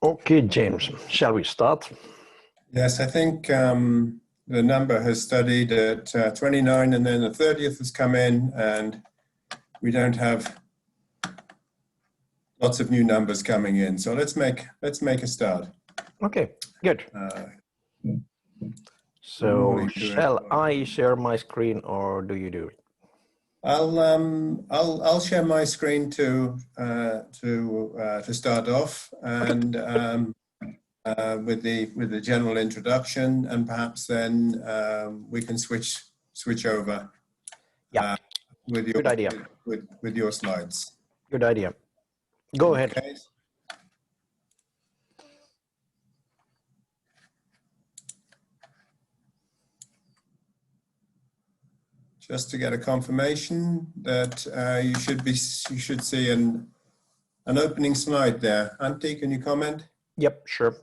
Okay, James, shall we start? Yes, I think the number has studied at 29 and then the 30th has come in and we don't have lots of new numbers coming in. So let's make a start. Okay, good. So shall I share my screen or do you do it? I'll share my screen to start off and with the general introduction, and perhaps then we can switch over. Yeah. With your good idea. With your slides. Good idea. Go ahead. Okay. Just to get a confirmation that you should see an opening slide there. Antti, can you comment? Yep, sure.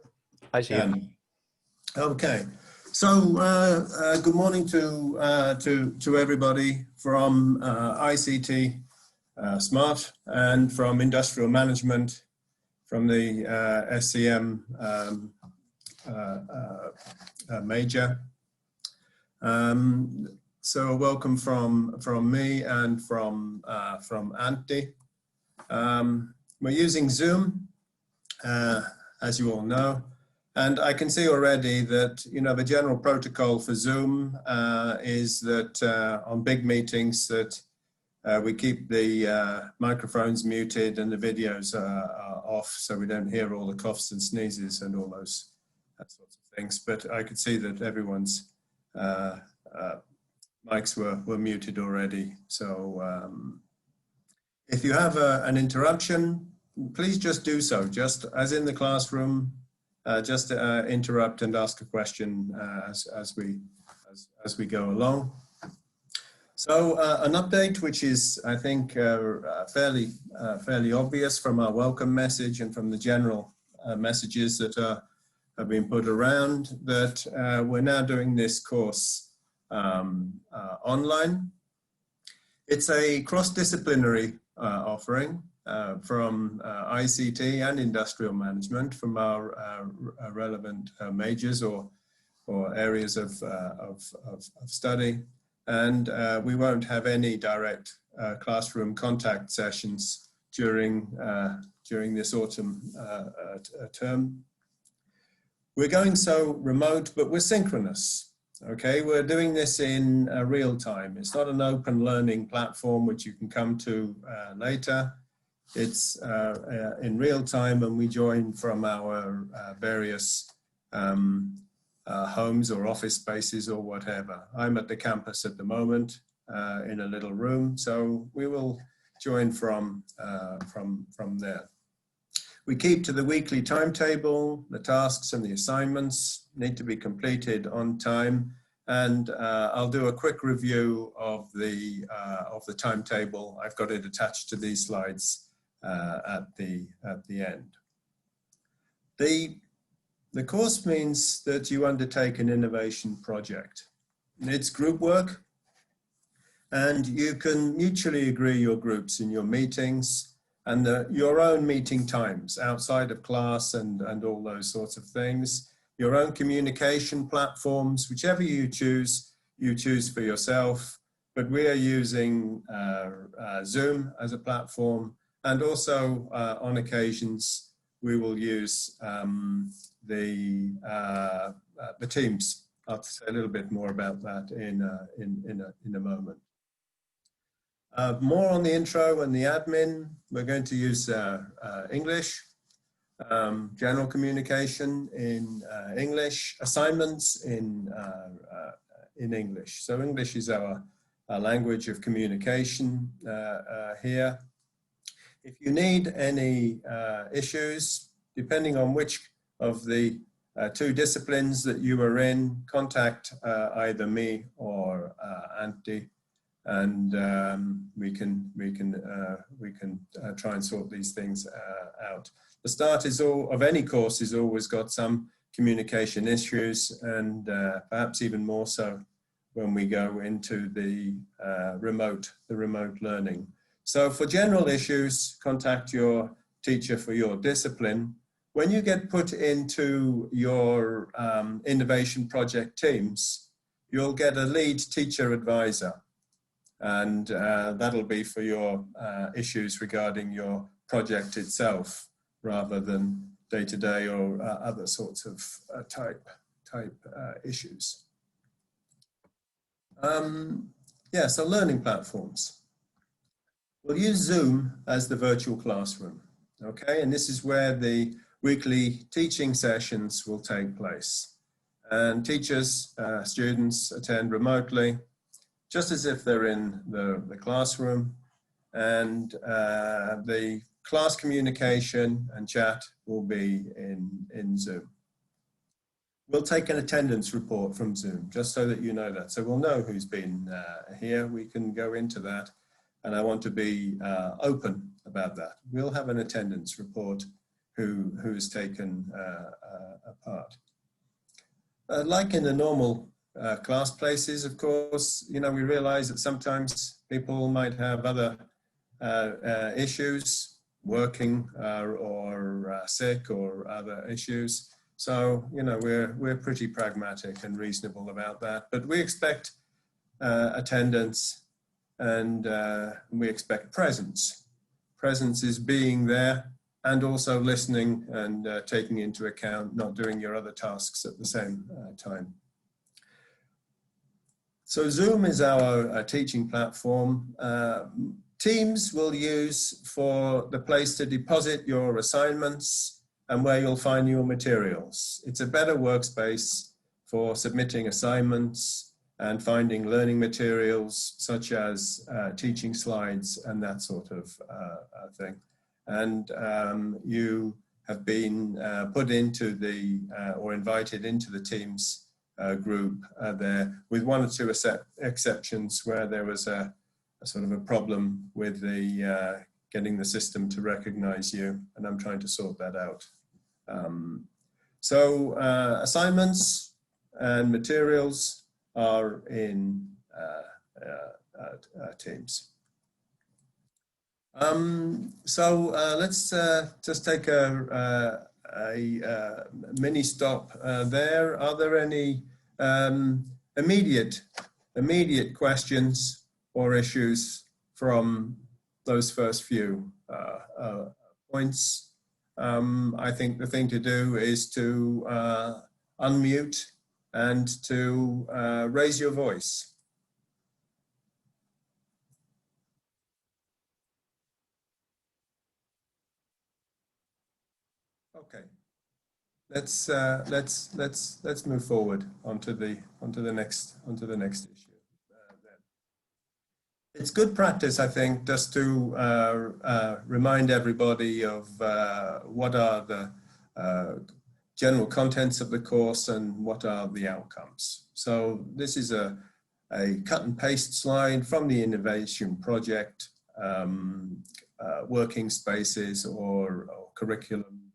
I see it. Okay. So good morning to everybody from ICT Smart and from Industrial Management, from the SCM major. So welcome from me and from Antti. We're using Zoom, as you all know, and I can see already that the general protocol for Zoom is that on big meetings that we keep the microphones muted and the videos are off, so we don't hear all the coughs and sneezes and all those sorts of things. But I could see that everyone's mics were muted already. So if you have an interruption, please just do so, just as in the classroom, just interrupt and ask a question as we go along. So an update which is, I think, fairly obvious from our welcome message and from the general messages that have been put around, that we're now doing this course online. It's a cross-disciplinary offering from ICT and industrial management from our relevant majors or areas of study. And we won't have any direct classroom contact sessions during this autumn term. We're going so remote, but we're synchronous. Okay, we're doing this in real time. It's not an open learning platform which you can come to later. It's in real time, and we join from our various homes or office spaces or whatever. I'm at the campus at the moment in a little room, so we will join from there. We keep to the weekly timetable. The tasks and the assignments need to be completed on time, and I'll do a quick review of the timetable. I've got it attached to these slides at the end. The course means that you undertake an innovation project. It's group work, and you can mutually agree your groups in your meetings and your own meeting times outside of class and all those sorts of things. Your own communication platforms, whichever you choose for yourself. But we are using Zoom as a platform, and also on occasions we will use the Teams. I'll say a little bit more about that in a moment. More on the intro and the admin. We're going to use English, general communication in English, assignments in English. So English is our language of communication here. If you need any issues, depending on which of the two disciplines that you are in, contact either me or Antti, and we can try and sort these things out. The start of any course is always got some communication issues, and perhaps even more so when we go into the remote learning. So for general issues, contact your teacher for your discipline. when you get put into your innovation project teams, you'll get a lead teacher advisor. And that'll be for your issues regarding your project itself, rather than day-to-day or other sorts of type issues. Yeah, so learning platforms. We'll use Zoom as the virtual classroom, okay? And this is where the weekly teaching sessions will take place. And teachers, students attend remotely, just as if they're in the classroom, and the class communication and chat will be in Zoom. We'll take an attendance report from Zoom, just so that you know that. So we'll know who's been here. We can go into that, and I want to be open about that. We'll have an attendance report who has taken a part. Like in the normal class places, of course, you know, we realize that sometimes people might have other issues, working or sick or other issues. So, you know, we're pretty pragmatic and reasonable about that, but we expect attendance, and we expect presence. Presence is being there and also listening and taking into account not doing your other tasks at the same time. So Zoom is our teaching platform. Teams we'll use for the place to deposit your assignments and where you'll find your materials. It's a better workspace for submitting assignments and finding learning materials, such as teaching slides and that sort of thing. And you have been put into the, or invited into the Teams group there, with one or two exceptions where there was a sort of a problem with the getting the system to recognize you, and I'm trying to sort that out. So assignments and materials are in Teams. So let's just take a mini stop there. Are there any immediate questions or issues from those first few points? I think the thing to do is to unmute and to raise your voice. Okay, let's move forward onto the next issue. It's good practice, I think, just to remind everybody of what are the general contents of the course and what are the outcomes. So this is a cut and paste slide from the innovation project, working spaces or curriculum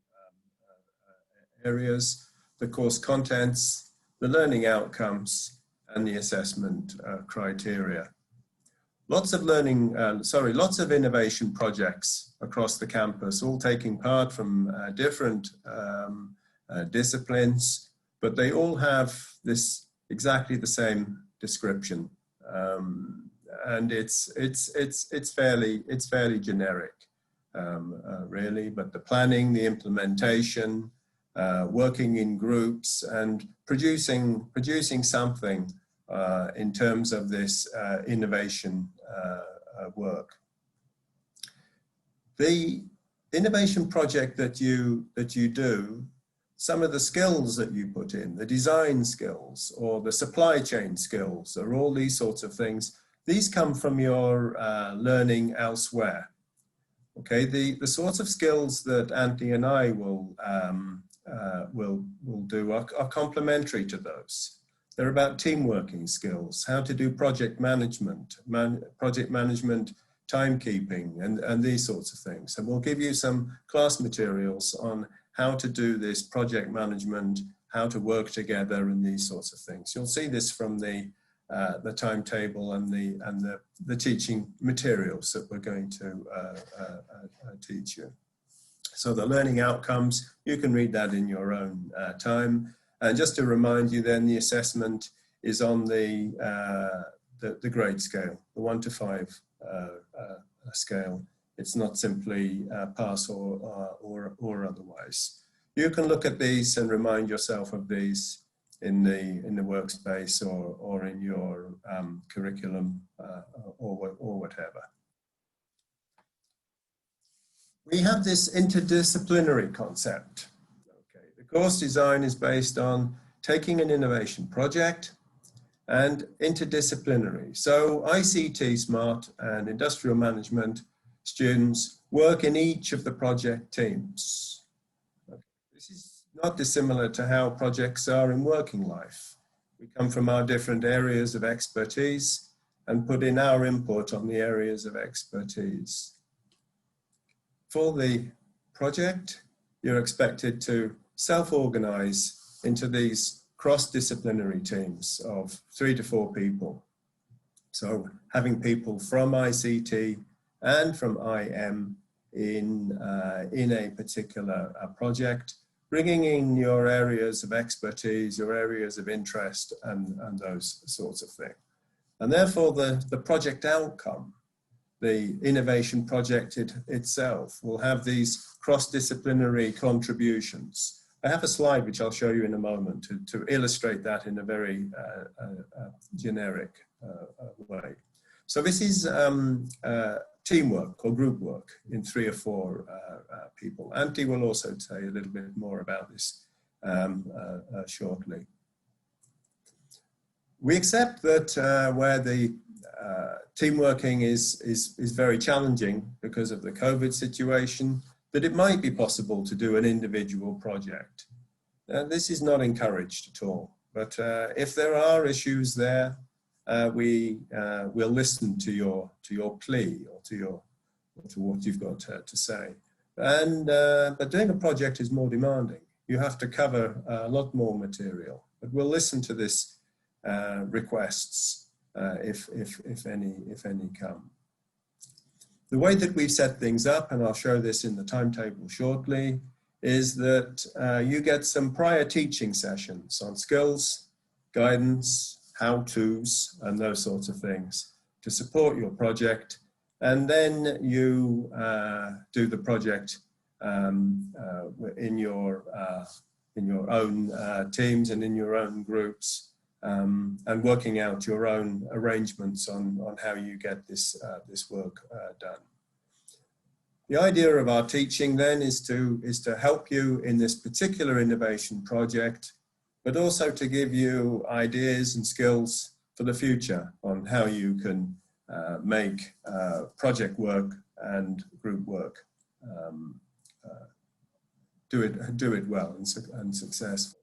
areas, the course contents, the learning outcomes, and the assessment criteria. Lots of lots of innovation projects across the campus, all taking part from different disciplines, but they all have this exactly the same description, and it's fairly generic, really. But the planning, the implementation, working in groups, and producing something in terms of this innovation work. The innovation project that you do, some of the skills that you put in, the design skills or the supply chain skills, or all these sorts of things, these come from your learning elsewhere. Okay, the sorts of skills that Anthony and I will do are complementary to those. They're about team-working skills, how to do project management, timekeeping, and these sorts of things. And we'll give you some class materials on how to do this project management, how to work together, and these sorts of things. You'll see this from the timetable and the teaching materials that we're going to teach you. So the learning outcomes, you can read that in your own time. And just to remind you then, the assessment is on the grade scale, the 1 to 5 scale. It's not simply pass or otherwise. You can look at these and remind yourself of these in the workspace or in your curriculum or whatever. We have this interdisciplinary concept. Okay. The course design is based on taking an innovation project and interdisciplinary. So ICT, SMART, and industrial management students work in each of the project teams. Okay. This is not dissimilar to how projects are in working life. We come from our different areas of expertise and put in our input on the areas of expertise. For the project, you're expected to self-organize into these cross-disciplinary teams of 3 to 4 people. So having people from ICT and from IM in a particular project, bringing in your areas of expertise, your areas of interest, and those sorts of things. And therefore, the project outcome, the innovation project itself, will have these cross-disciplinary contributions. I have a slide which I'll show you in a moment to illustrate that in a very generic way. So this is teamwork or group work in 3 or 4 people. Antti will also tell you a little bit more about this shortly. We accept that where the team working is very challenging because of the COVID situation, that it might be possible to do an individual project. This is not encouraged at all, but if there are issues there, we'll listen to your plea or to what you've got to say. And but doing a project is more demanding. You have to cover a lot more material, but we'll listen to this requests if any come. The way that we've set things up, and I'll show this in the timetable shortly, is that you get some prior teaching sessions on skills, guidance, how-tos, and those sorts of things to support your project. And then you do the project in your own teams and in your own groups, and working out your own arrangements on how you get this work done. The idea of our teaching then is to help you in this particular innovation project, but also to give you ideas and skills for the future on how you can make project work and group work do it well and successful.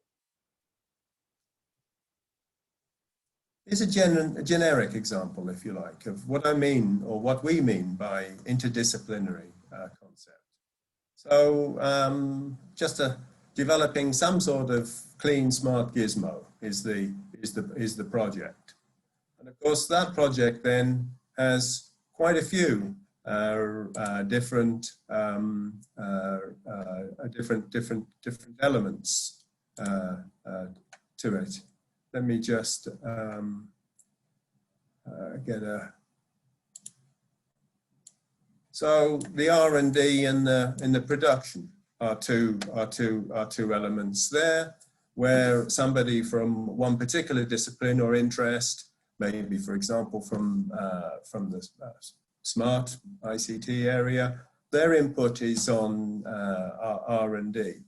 Here's a generic example, if you like, of what I mean or what we mean by interdisciplinary concept. So just developing some sort of clean, smart gizmo is the project. And of course, that project then has quite a few different elements to it. Let me just get a. So the R&D and the production are two elements there, where somebody from one particular discipline or interest, maybe for example from the SMART ICT area, their input is on R&D.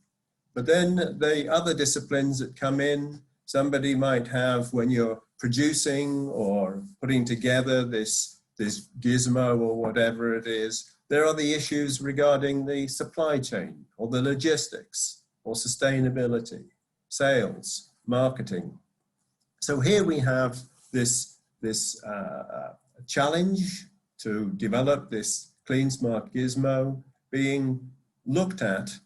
But then the other disciplines that come in, somebody might have, when you're producing or putting together this gizmo or whatever it is, there are the issues regarding the supply chain or the logistics or sustainability, sales, marketing. So here we have this challenge to develop this clean, smart gizmo being looked at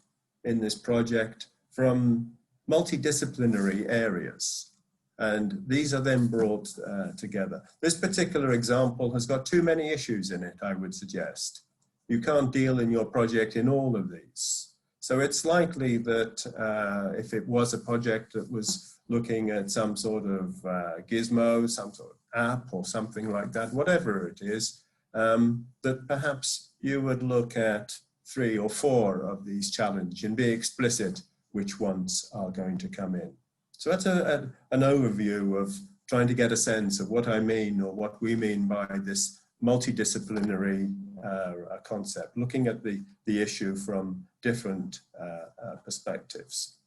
in this project from multidisciplinary areas. And these are then brought together. This particular example has got too many issues in it, I would suggest. you can't deal in your project in all of these. So it's likely that if it was a project that was looking at some sort of gizmo, some sort of app or something like that, whatever it is, that perhaps you would look at 3 or 4 of these challenges and be explicit which ones are going to come in. So that's an overview of trying to get a sense of what I mean, or what we mean by this multidisciplinary concept, looking at the issue from different perspectives.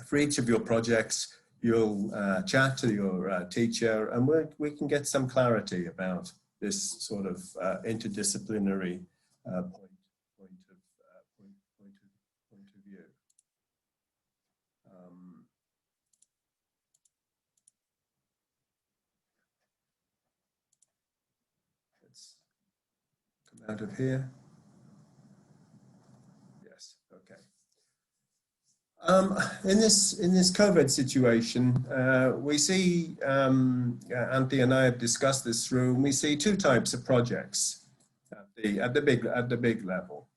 For each of your projects, you'll chat to your teacher, and we can get some clarity about this sort of interdisciplinary point of view. Let's come out of here. Yes, okay. In this COVID situation, we see, Antti and I have discussed this through, and we see 2 types of projects at the big level.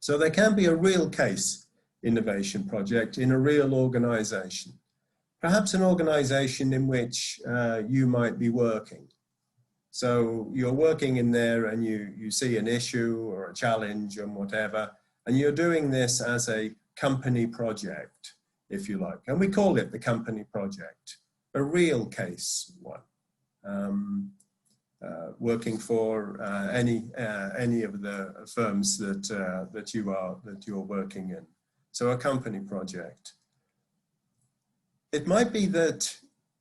So there can be a real case innovation project in a real organization, perhaps an organization in which you might be working. So you're working in there and you see an issue or a challenge and whatever, and you're doing this as a company project, if you like. And we call it the company project, a real case one, working for any of the firms that you're working in. So a company project. It might be that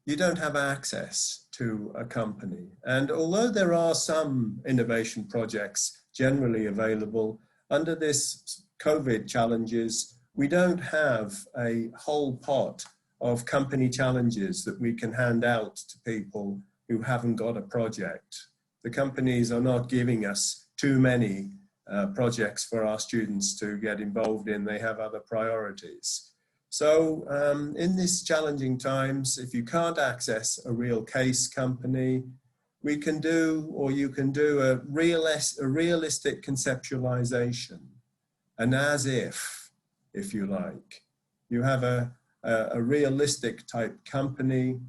you don't have access to a company. And although there are some innovation projects generally available, under this COVID challenges, we don't have a whole pot of company challenges that we can hand out to people who haven't got a project. The companies are not giving us too many projects for our students to get involved in. They have other priorities. So in these challenging times, if you can't access a real case company, we can do, or you can do a realistic conceptualization, an as if you like. You have a realistic type company,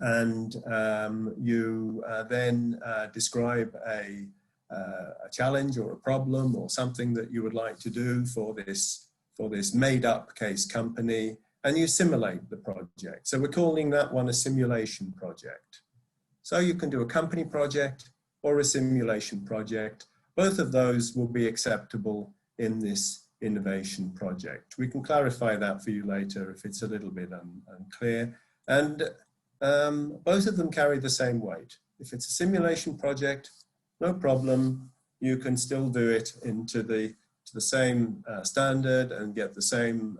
and you then describe a challenge or a problem or something that you would like to do for this made-up case company, and you simulate the project. So we're calling that one a simulation project. So you can do a company project or a simulation project. Both of those will be acceptable in this innovation project. We can clarify that for you later if it's a little bit unclear. And both of them carry the same weight. If it's a simulation project, no problem. You can still do it into the same standard and get the same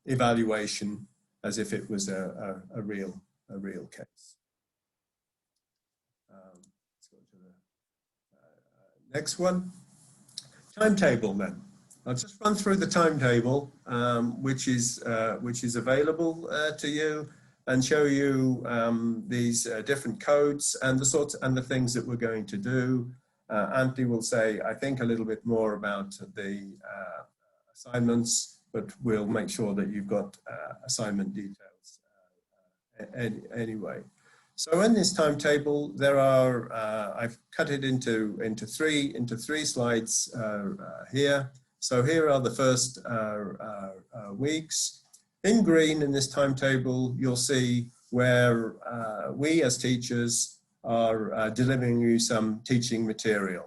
evaluation as if it was a real case. Let's go to the next one. Timetable then. I'll just run through the timetable, which is available to you, and show you these different codes and the things that we're going to do. Antti will say, I think, a little bit more about the assignments, but we'll make sure that you've got assignment details anyway. So in this timetable, there are, I've cut it into three slides here. So here are the first weeks. In green in this timetable, you'll see where we as teachers are delivering you some teaching material.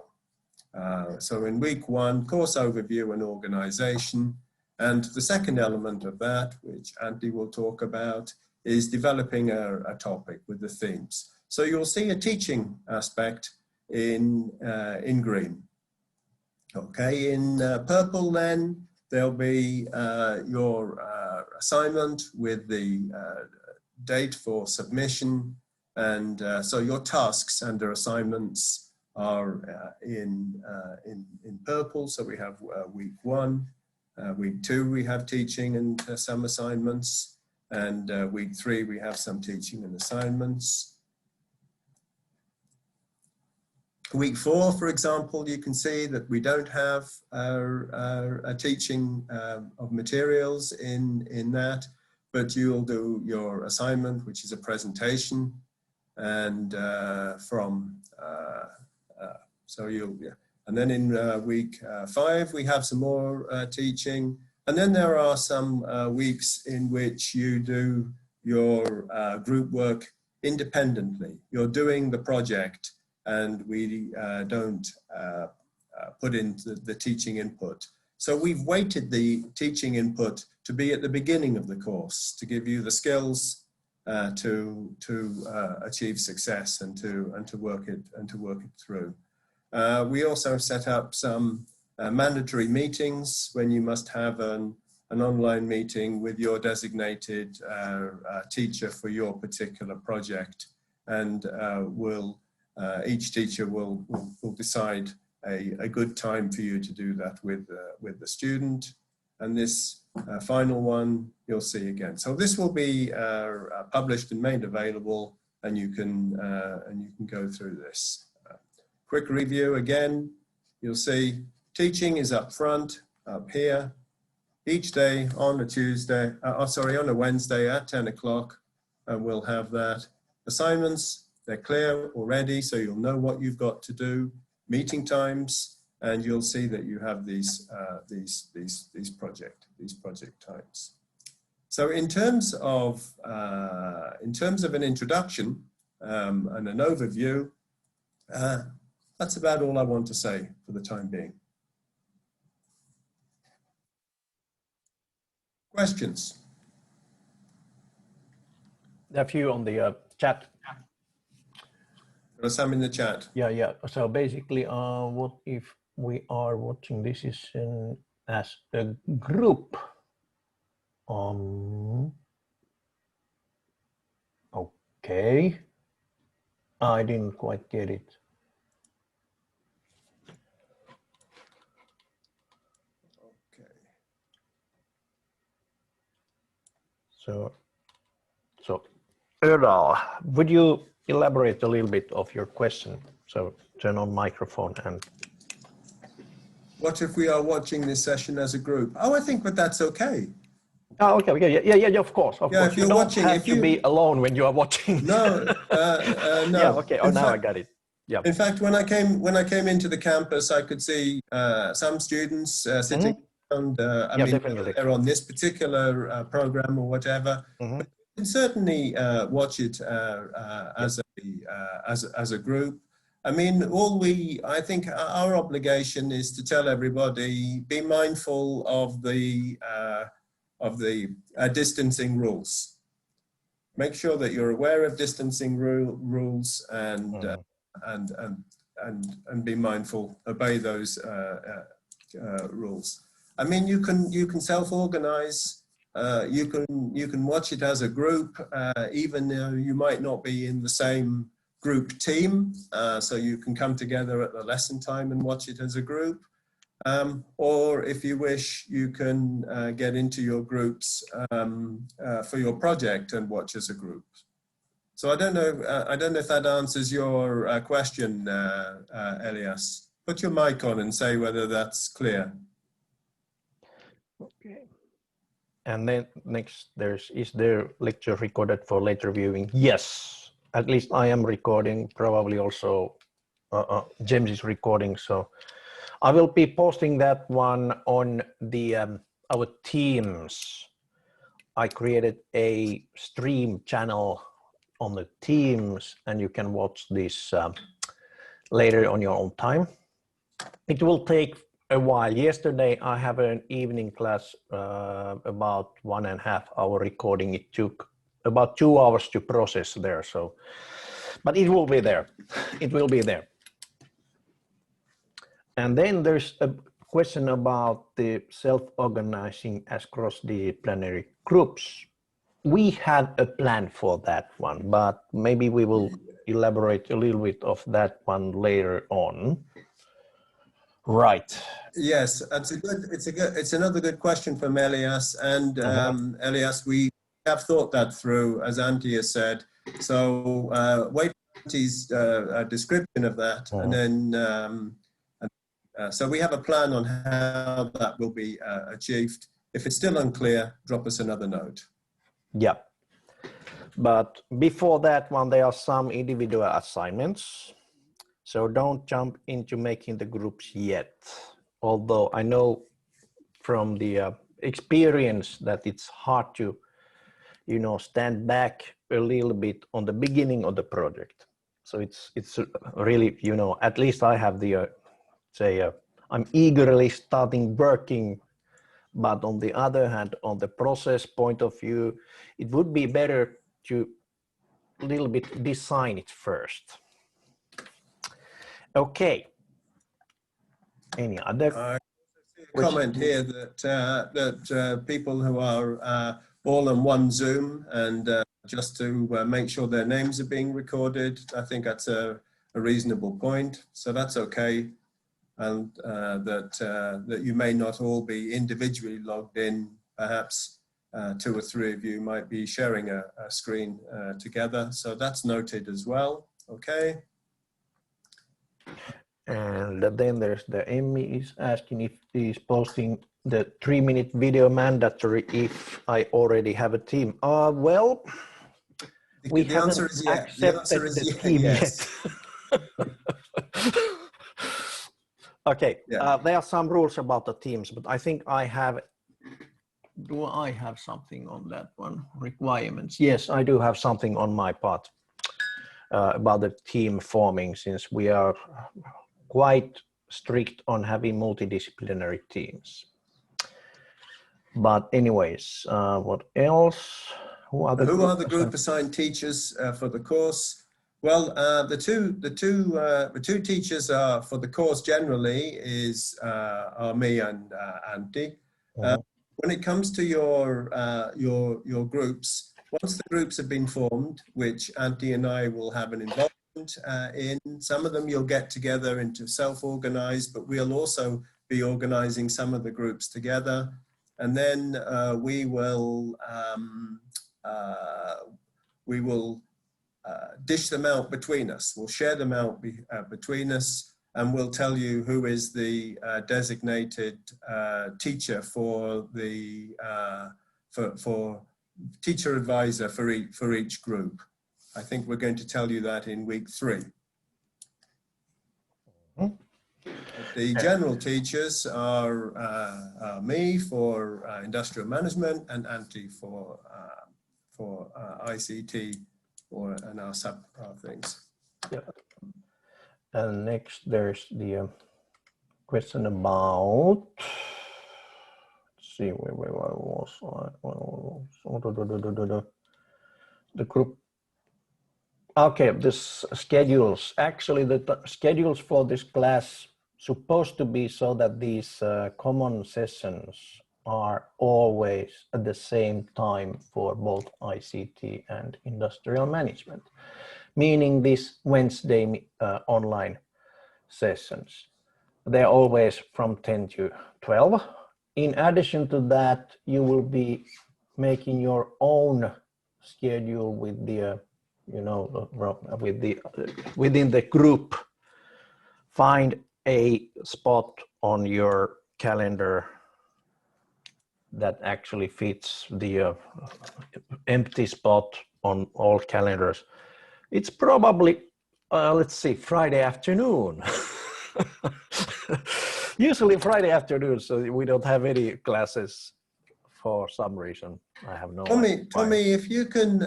So in week 1, course overview and organization. And the second element of that, which Antti will talk about, is developing a topic with the themes. So you'll see a teaching aspect in green. Okay, in purple then, there'll be your assignment with the date for submission. And so your tasks under assignments are in purple. So we have week 1. Week 2, we have teaching and some assignments. And week 3, we have some teaching and assignments. Week 4, for example, you can see that we don't have a teaching of materials in that, but you'll do your assignment, which is a presentation, and and then in week 5 we have some more teaching, and then there are some weeks in which you do your group work independently. You're doing the project, and we don't put in the teaching input. So we've weighted the teaching input to be at the beginning of the course, to give you the skills to achieve success and to work it through. We also set up some mandatory meetings when you must have an online meeting with your designated teacher for your particular project, and each teacher will decide a good time for you to do that with the student. And this final one you'll see again. So this will be published and made available, and you can go through this. Quick review again. You'll see teaching is up front, up here, each day on a Tuesday. On a Wednesday at 10 o'clock, and we'll have that. Assignments, they're clear already, so you'll know what you've got to do. Meeting times, and you'll see that you have these project types. So in terms of an introduction and an overview, that's about all I want to say for the time being. Questions? There are a few on the chat. There are some in the chat. Yeah. So basically, what if we are watching this is as a group? Okay. I didn't quite get it. Okay. So Erdal, would you elaborate a little bit of your question? So turn on microphone and. What if we are watching this session as a group? Oh, I think that's okay. Oh, okay, yeah, of course. Of course. If you're you watching, don't have to be alone when you are watching. No, no. Yeah, okay. Oh, now I got it. Yeah. In fact, when I came into the campus, I could see some students sitting around. Definitely. They're on this particular program or whatever. But you can certainly watch it as a group. I mean, I think our obligation is to tell everybody, be mindful of the distancing rules. Make sure that you're aware of distancing rules and be mindful, obey those rules. I mean, you can self-organize. You can watch it as a group, even though you might not be in the same group team. So you can come together at the lesson time and watch it as a group. Or if you wish, you can get into your groups for your project and watch as a group. So I don't know if that answers your question, Elias. Put your mic on and say whether that's clear. Okay. And then next, is there lecture recorded for later viewing? Yes. At least I am recording, probably also James is recording. So I will be posting that one on the our Teams. I created a stream channel on the Teams, and you can watch this later on your own time. It will take a while. Yesterday I have an evening class, about 1.5 hour recording. It took about 2 hours to process there. So, but it will be there. It will be there. And then there's a question about the self-organizing as cross-disciplinary groups. We had a plan for that one, but maybe we will elaborate a little bit of that one later on. Right. Yes, it's another good question from Elias. And Elias, we have thought that through, as Antti has said. So wait Andy's description of that, and then so we have a plan on how that will be achieved. If it's still unclear, drop us another note. Yeah. But before that one, there are some individual assignments. So don't jump into making the groups yet. Although I know from the experience that it's hard to, you know, stand back a little bit on the beginning of the project. So it's really, you know, at least I have the, I'm eagerly starting working, but on the other hand, on the process point of view, it would be better to a little bit design it first. Okay. Any other comment here that people who are all on one Zoom and just to make sure their names are being recorded, I think that's a reasonable point. So that's okay, and that you may not all be individually logged in. Perhaps 2 or 3 of you might be sharing a screen together. So that's noted as well. Okay. And then there's the Emmy is asking if he's posting the 3-minute video mandatory if I already have a team. Well, we haven't accepted the team yet. Okay, yeah. There are some rules about the teams, but I think I have, do I have something on that one? Requirements. Yes, I do have something on my part about the team forming, since we are quite strict on having multidisciplinary teams. But anyways, what else? Who are the group assigned teachers for the course? Well, the two teachers for the course generally are me and Antti. When it comes to your groups, once the groups have been formed, which Antti and I will have an involvement in, some of them you'll get together into self-organized, but we'll also be organizing some of the groups together, and then we will dish them out between us. We'll share them out between us, and we'll tell you who is the designated teacher for the for teacher advisor for each group. I think we're going to tell you that in week 3. The general teachers are me for industrial management and Antti for ICT and our sub things. Yeah. And next there's the question about, let's see, where was the group. Okay, this schedules. Actually, the schedules for this class supposed to be so that these common sessions are always at the same time for both ICT and industrial management, meaning these Wednesday online sessions. They're always from 10 to 12. In addition to that, you will be making your own schedule with the within the group. Find a spot on your calendar that actually fits the empty spot on all calendars. It's probably, let's see, Friday afternoon. Usually Friday afternoon, so we don't have any classes for some reason. I have no idea. Tommy, if you can,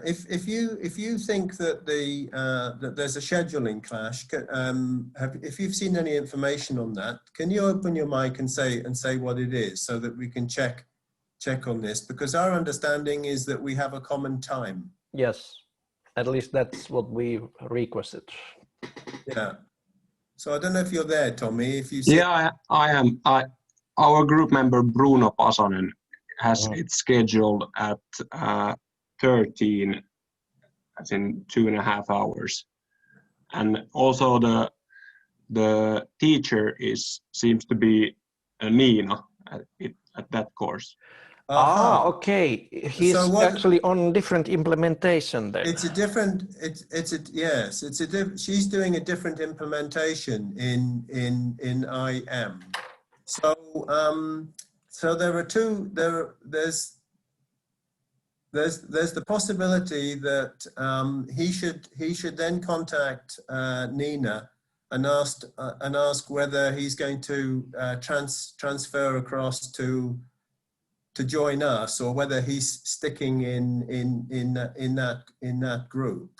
if you think that that there's a scheduling clash, if you've seen any information on that, can you open your mic and say what it is, so that we can check on this? Because our understanding is that we have a common time. Yes, at least that's what we requested. Yeah. So I don't know if you're there, Tommy. If you see. Yeah, I am. Our group member Bruno Pasonen has it scheduled at 13, as in 2.5 hours, and also the teacher seems to be Nina at that course. Aha. Okay. He's So what? actually on different implementation then. It's a different. Yes. She's doing a different implementation in IM. So so there are two. There's the possibility that he should then contact Nina and ask whether he's going to transfer across to join us, or whether he's sticking in that group.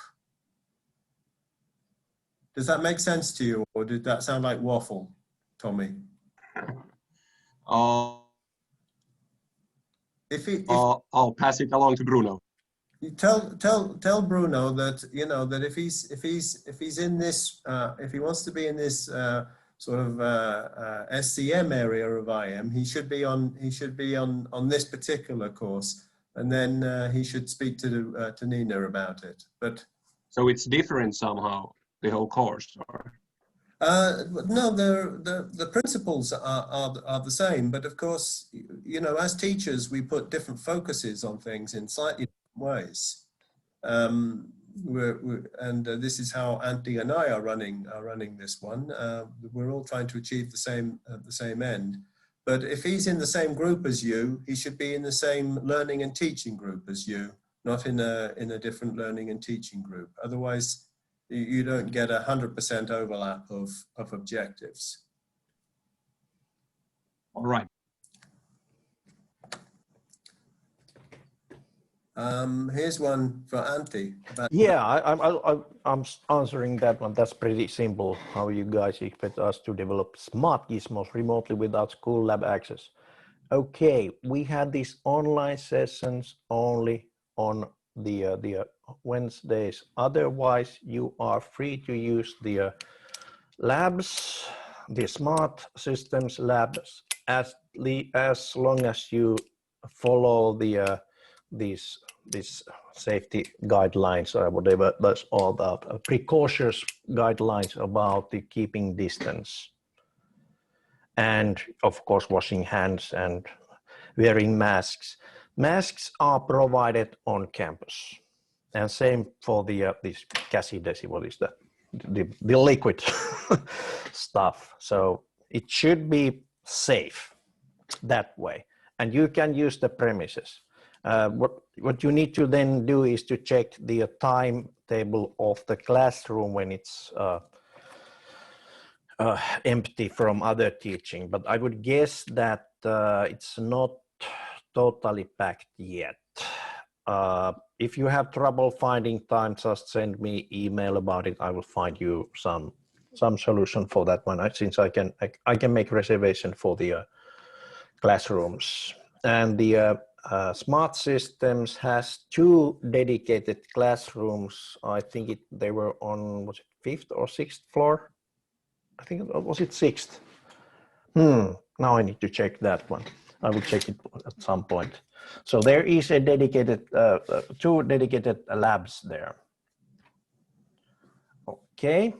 Does that make sense to you, or did that sound like waffle, Tommy? I'll pass it along to Bruno. Tell Bruno that, you know, that if he's in this, if he wants to be in this sort of SCM area of IM, he should be on this particular course, and then he should speak to Nina about it. But so it's different somehow, the whole course, or? No, the principles are the same, but of course, you know, as teachers, we put different focuses on things in slightly different ways. This is how Antti and I are running this one. We're all trying to achieve the same end. But if he's in the same group as you, he should be in the same learning and teaching group as you, not in a different learning and teaching group. Otherwise, you don't get 100% overlap of objectives. All right. Here's one for Antti. Yeah, I'm answering that one. That's pretty simple. How you guys expect us to develop smart gizmos remotely without school lab access? Okay, we had these online sessions only on the Wednesdays. Otherwise, you are free to use the labs, the smart systems labs, as long as you follow the these safety guidelines or whatever that's all about, precautions guidelines about the keeping distance, and of course washing hands and wearing masks. Masks are provided on campus, and same for the this Casidesi, what is that, the liquid stuff. So it should be safe that way, and you can use the premises. What you need to then do is to check the timetable of the classroom when it's empty from other teaching, but I would guess that it's not totally packed yet. If you have trouble finding time, just send me email about it. I will find you some solution for that one, since I can make reservation for the classrooms. And the smart systems has 2 dedicated classrooms. I think they were on, was it 5th or 6th floor? I think was it 6th. Now I need to check that one. I will check it at some point. So there is a dedicated 2 dedicated labs there. Okay.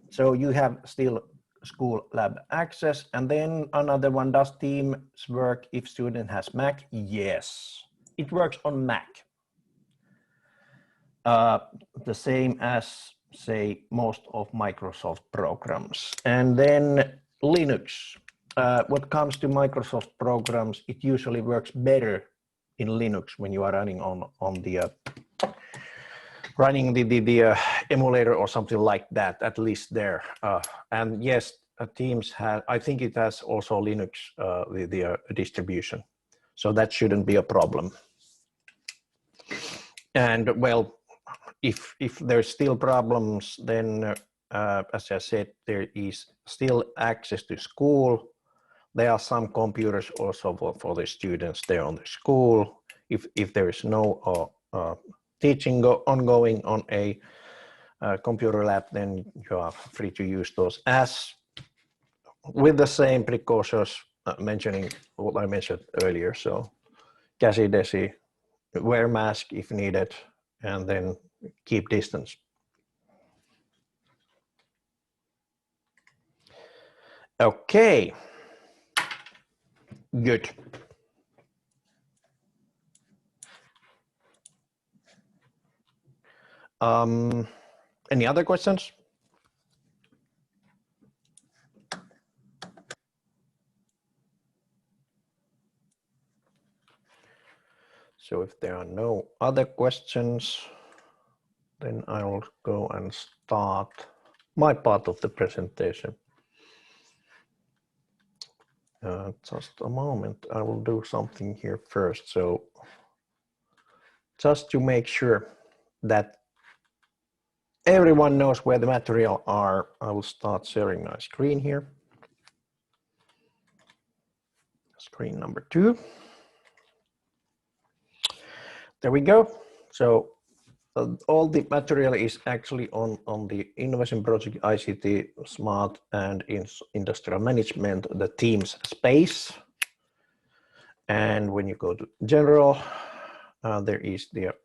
So you have still school lab access. And then another one, does Teams work if student has Mac? Yes, it works on Mac. The same as, say, most of Microsoft programs. And then Linux. What comes to Microsoft programs, it usually works better in Linux when you are running on the emulator or something like that, at least there. And yes, Teams has, I think it has also Linux, the distribution. So that shouldn't be a problem. And well, if there's still problems, then as I said, there is still access to school. There are some computers also for the students there on the school. If there is no teaching ongoing on a computer lab, then you are free to use those, as with the same precautions mentioning what I mentioned earlier. So Casidesi, wear mask if needed, and then keep distance. Okay, good. Any other questions? So if there are no other questions, then I will go and start my part of the presentation. Just a moment, I will do something here first. So just to make sure that everyone knows where the material are, I will start sharing my screen here. Screen number 2. There we go. So all the material is actually on the innovation project ICT, smart and industrial management, the Teams space. And when you go to general, there is the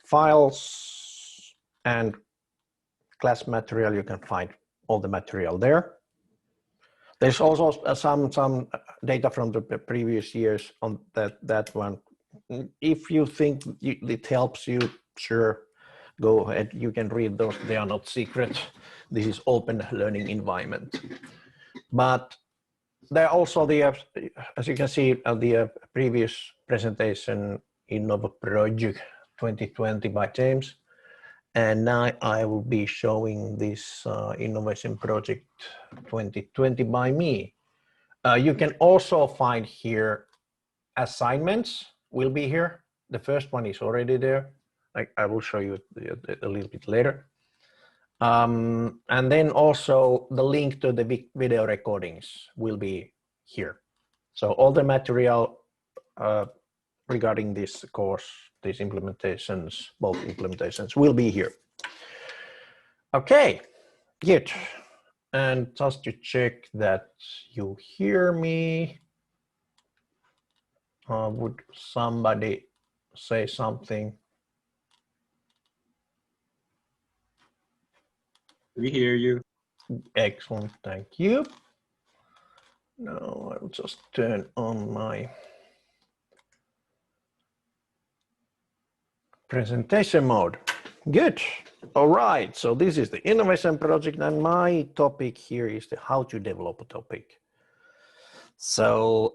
files and class material. You can find all the material there. There's also some data from the previous years on that one. If you think it helps you, sure, go ahead. You can read those. They are not secret. This is open learning environment. But there are also as you can see, the previous presentation, Innova Project 2020 by James. And now I will be showing this Innovation Project 2020 by me. You can also find here assignments will be here. The first one is already there. I will show you a little bit later. And then also the link to the video recordings will be here. So all the material regarding this course, these implementations, both implementations will be here. Okay, good. And just to check that you hear me, would somebody say something? We hear you. Excellent, thank you. Now I will just turn on my presentation mode. Good. All right. So this is the innovation project, and my topic here is the how to develop a topic. So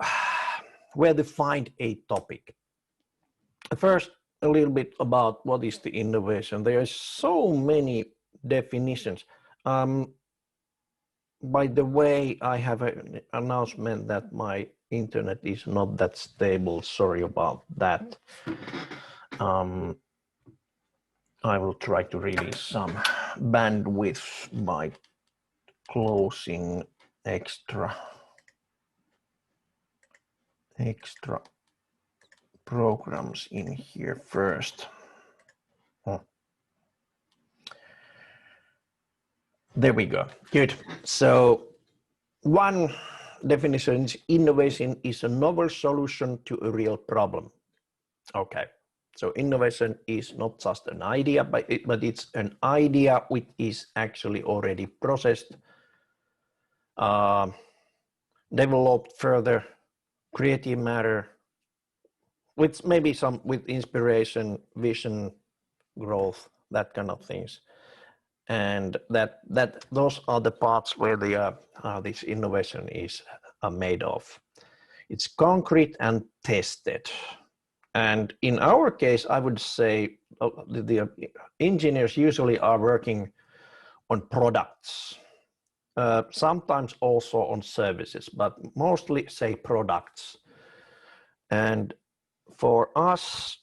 where to find a topic. First, a little bit about what is the innovation. There are so many definitions. By the way, I have an announcement that my internet is not that stable. Sorry about that. I will try to release some bandwidth by closing extra programs in here first. There we go. Good. So one definition is innovation is a novel solution to a real problem. Okay. So innovation is not just an idea, but it's an idea which is actually already processed, developed further, creative matter, with maybe some with inspiration, vision, growth, that kind of things. And those are the parts where this innovation is made of. It's concrete and tested. And in our case, I would say the engineers usually are working on products, sometimes also on services, but mostly say products. And for us,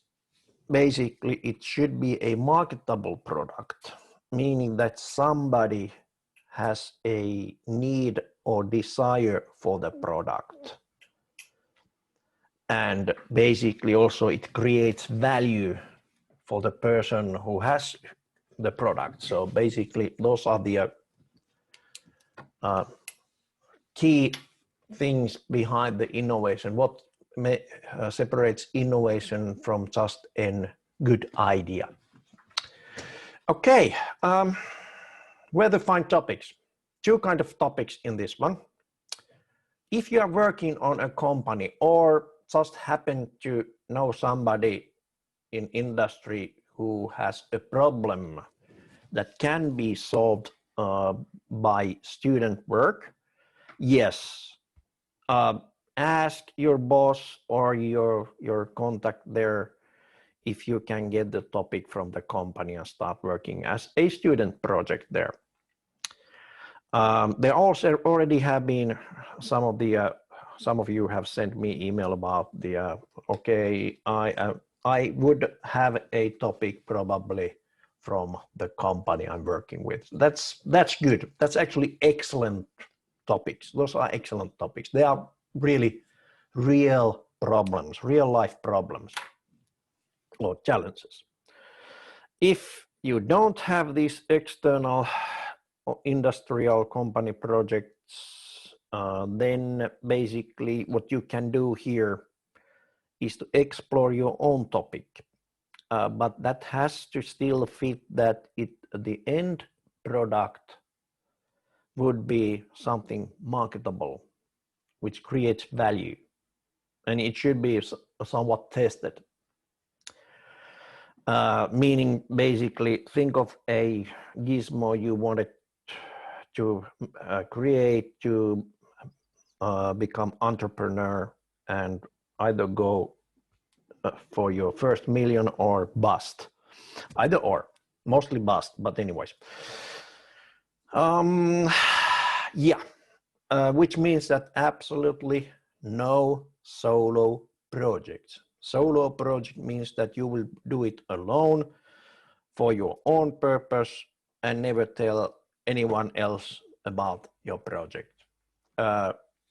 basically, it should be a marketable product, meaning that somebody has a need or desire for the product. And basically also it creates value for the person who has the product. So basically those are the key things behind the innovation. What separates innovation from just a good idea. Okay, where to find topics? Two kinds of topics in this one. If you are working on a company or just happen to know somebody in industry who has a problem that can be solved by student work, yes, ask your boss or your contact there if you can get the topic from the company and start working as a student project there. There also already have been some of you have sent me email about the okay, I would have a topic probably from the company I'm working with. That's good. That's actually excellent topics. Those are excellent topics. They are really real problems, real life problems or challenges. If you don't have these external or industrial company projects, then basically what you can do here is to explore your own topic. But that has to still fit that the end product would be something marketable, which creates value. And it should be somewhat tested. Meaning basically think of a gizmo you wanted to create to become entrepreneur and either go for your first million or bust. Either or, mostly bust, but anyways. Yeah, which means that absolutely no solo projects. Solo project means that you will do it alone for your own purpose and never tell anyone else about your project.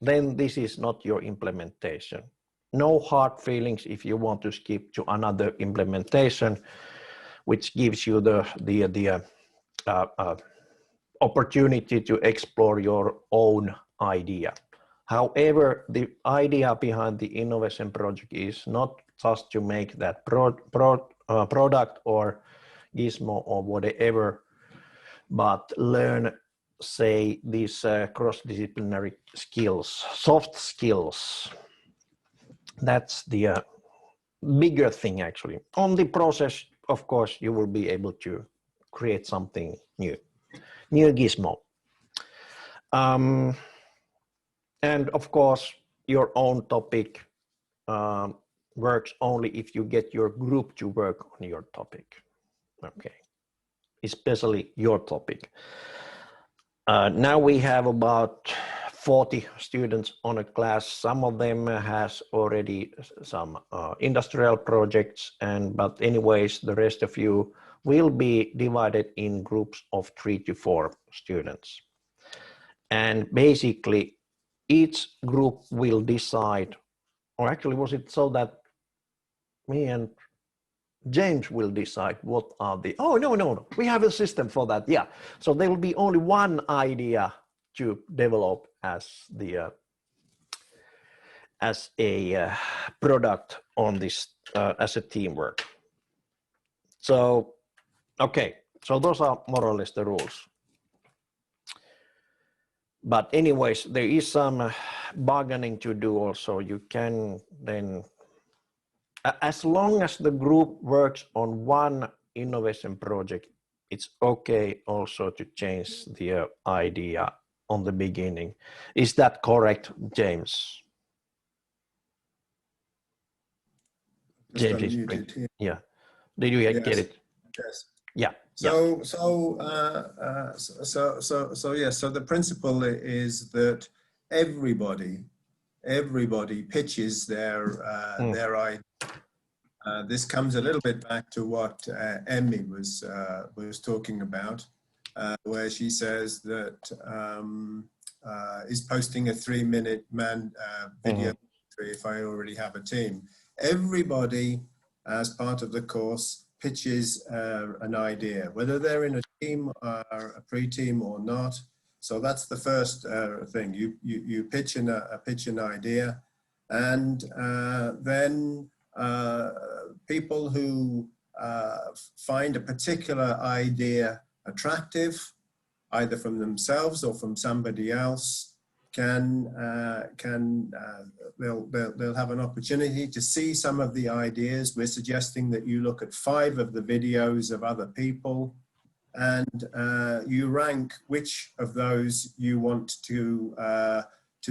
Then this is not your implementation. No hard feelings if you want to skip to another implementation, which gives you the opportunity to explore your own idea. However, the idea behind the innovation project is not just to make that product or gizmo or whatever, but learn, say, these cross-disciplinary skills, soft skills. That's the bigger thing, actually. On the process, of course, you will be able to create something new gizmo. And of course, your own topic works only if you get your group to work on your topic. Okay, especially your topic. Now we have about 40 students on a class. Some of them has already some industrial projects, but anyways, the rest of you will be divided in groups of 3 to 4 students. And basically, each group will decide, or actually was it so that me and James will decide what are the, oh, no, we have a system for that, yeah. So there will be only one idea to develop as a product on this, as a teamwork. So, okay, so those are more or less the rules. But anyways, there is some bargaining to do also. You can then, as long as the group works on one innovation project, it's okay also to change the idea on the beginning. Is that correct, James? James is, yeah. Did you get it? Yes. Yeah. So yes. So the principle is that everybody pitches their idea. This comes a little bit back to what Emmy was talking about, where she says that is posting a 3-minute video if I already have a team. Everybody, as part of the course, pitches an idea, whether they're in a team or a pre-team or not. So that's the first thing. You pitch an idea, and then people who find a particular idea attractive, either from themselves or from somebody else, they'll have an opportunity to see some of the ideas. We're suggesting that you look at 5 of the videos of other people, and you rank which of those you want to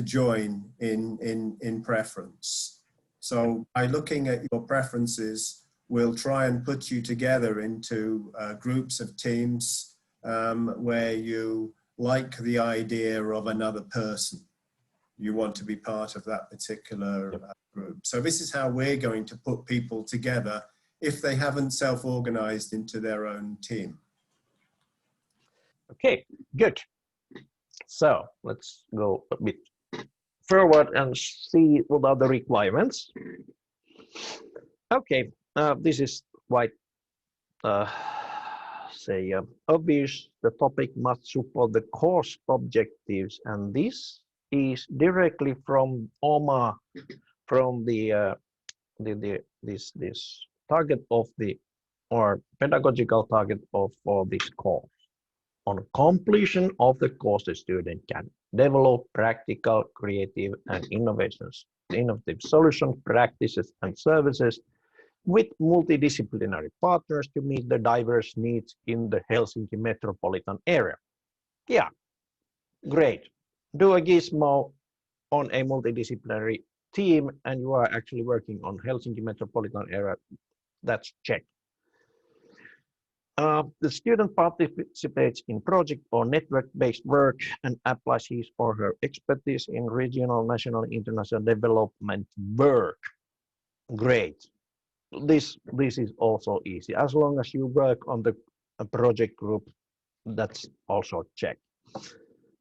join in preference. So by looking at your preferences, we'll try and put you together into groups of teams where you like the idea of another person. You want to be part of that particular group. So this is how we're going to put people together if they haven't self-organized into their own team. Okay, good. So let's go a bit forward and see what are the requirements. Okay, this is quite obvious. The topic must support the course objectives, and this is directly from OMA, from this target of the or pedagogical target of for this course. On completion of the course, the student can develop practical, creative, and innovative solutions, practices, and services with multidisciplinary partners to meet the diverse needs in the Helsinki metropolitan area. Yeah, great. Do a gizmo on a multidisciplinary team, and you are actually working on Helsinki metropolitan area. That's check. The student participates in project or network-based work and applies his or her expertise in regional, national, international development work. Great. This is also easy. As long as you work on the project group, that's also check.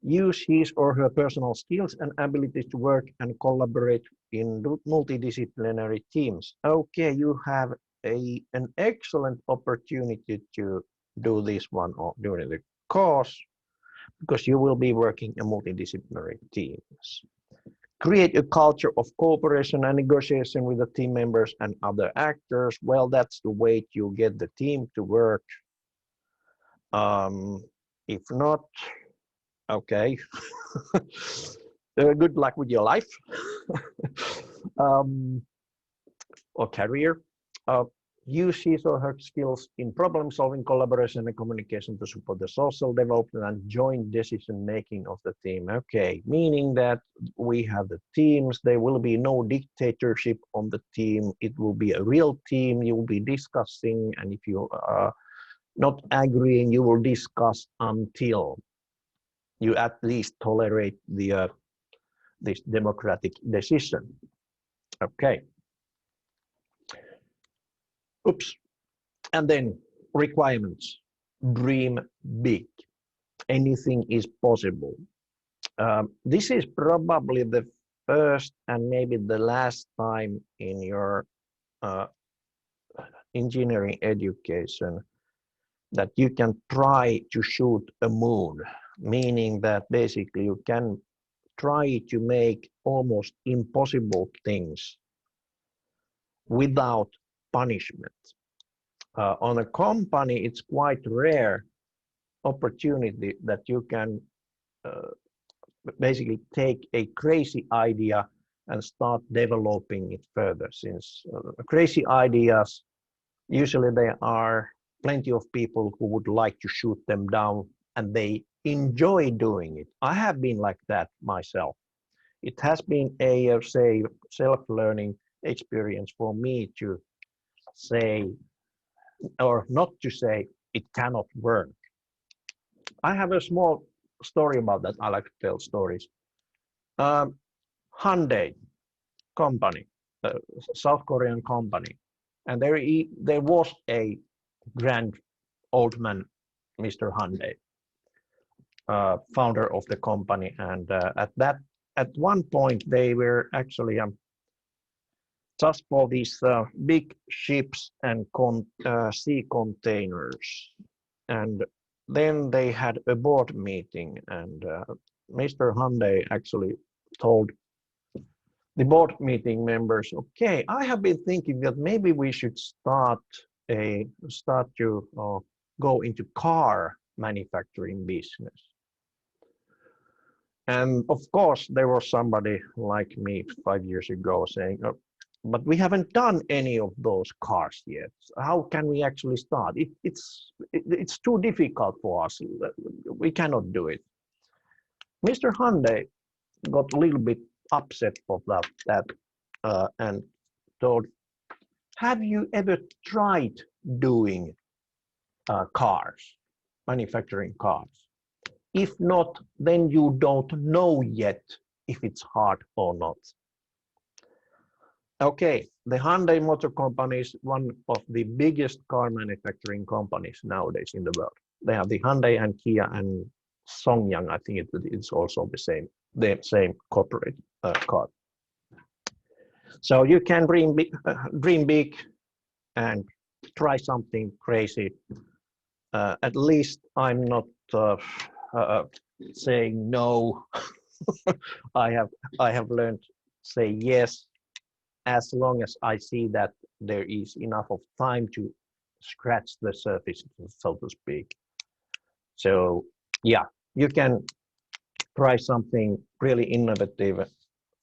Use his or her personal skills and abilities to work and collaborate in multidisciplinary teams. Okay, you have an excellent opportunity to do this one during the course because you will be working in multidisciplinary teams. Create a culture of cooperation and negotiation with the team members and other actors. Well, that's the way you get the team to work. If not, okay. Good luck with your life or career. Use his or her skills in problem solving, collaboration, and communication to support the social development and joint decision making of the team. Okay, meaning that we have the teams, there will be no dictatorship on the team. It will be a real team. You will be discussing, and if you are not agreeing, you will discuss until you at least tolerate the this democratic decision. Okay. Oops. And then requirements. Dream big. Anything is possible. This is probably the first and maybe the last time in your engineering education that you can try to shoot a moon, meaning that basically you can try to make almost impossible things without punishment. On a company, it's quite rare opportunity that you can basically take a crazy idea and start developing it further, since crazy ideas, usually there are plenty of people who would like to shoot them down and they enjoy doing it. I have been like that myself. It has been a, say, self-learning experience for me to say, or not to say, it cannot work. I have a small story about that. I like to tell stories. Hyundai company, South Korean company, and there was a grand old man, Mr. Hyundai, founder of the company, and at one point they were actually just for these big ships and sea containers, and then they had a board meeting, and Mr. Hyundai actually told the board meeting members, okay, I have been thinking that maybe we should start to go into car manufacturing business. And of course, there was somebody like me 5 years ago saying, "Oh, but we haven't done any of those cars yet. How can we actually start? It's too difficult for us. We cannot do it." Mr. Hyundai got a little bit upset of that and told, "Have you ever tried doing cars, manufacturing cars? If not, then you don't know yet if it's hard or not." Okay, the Hyundai Motor Company is one of the biggest car manufacturing companies nowadays in the world. They have the Hyundai and Kia and Songyang. I think it's also the same corporate car. So you can dream big and try something crazy. At least I'm not saying no. I have learned say yes as long as I see that there is enough of time to scratch the surface, so to speak. So yeah, you can try something really innovative,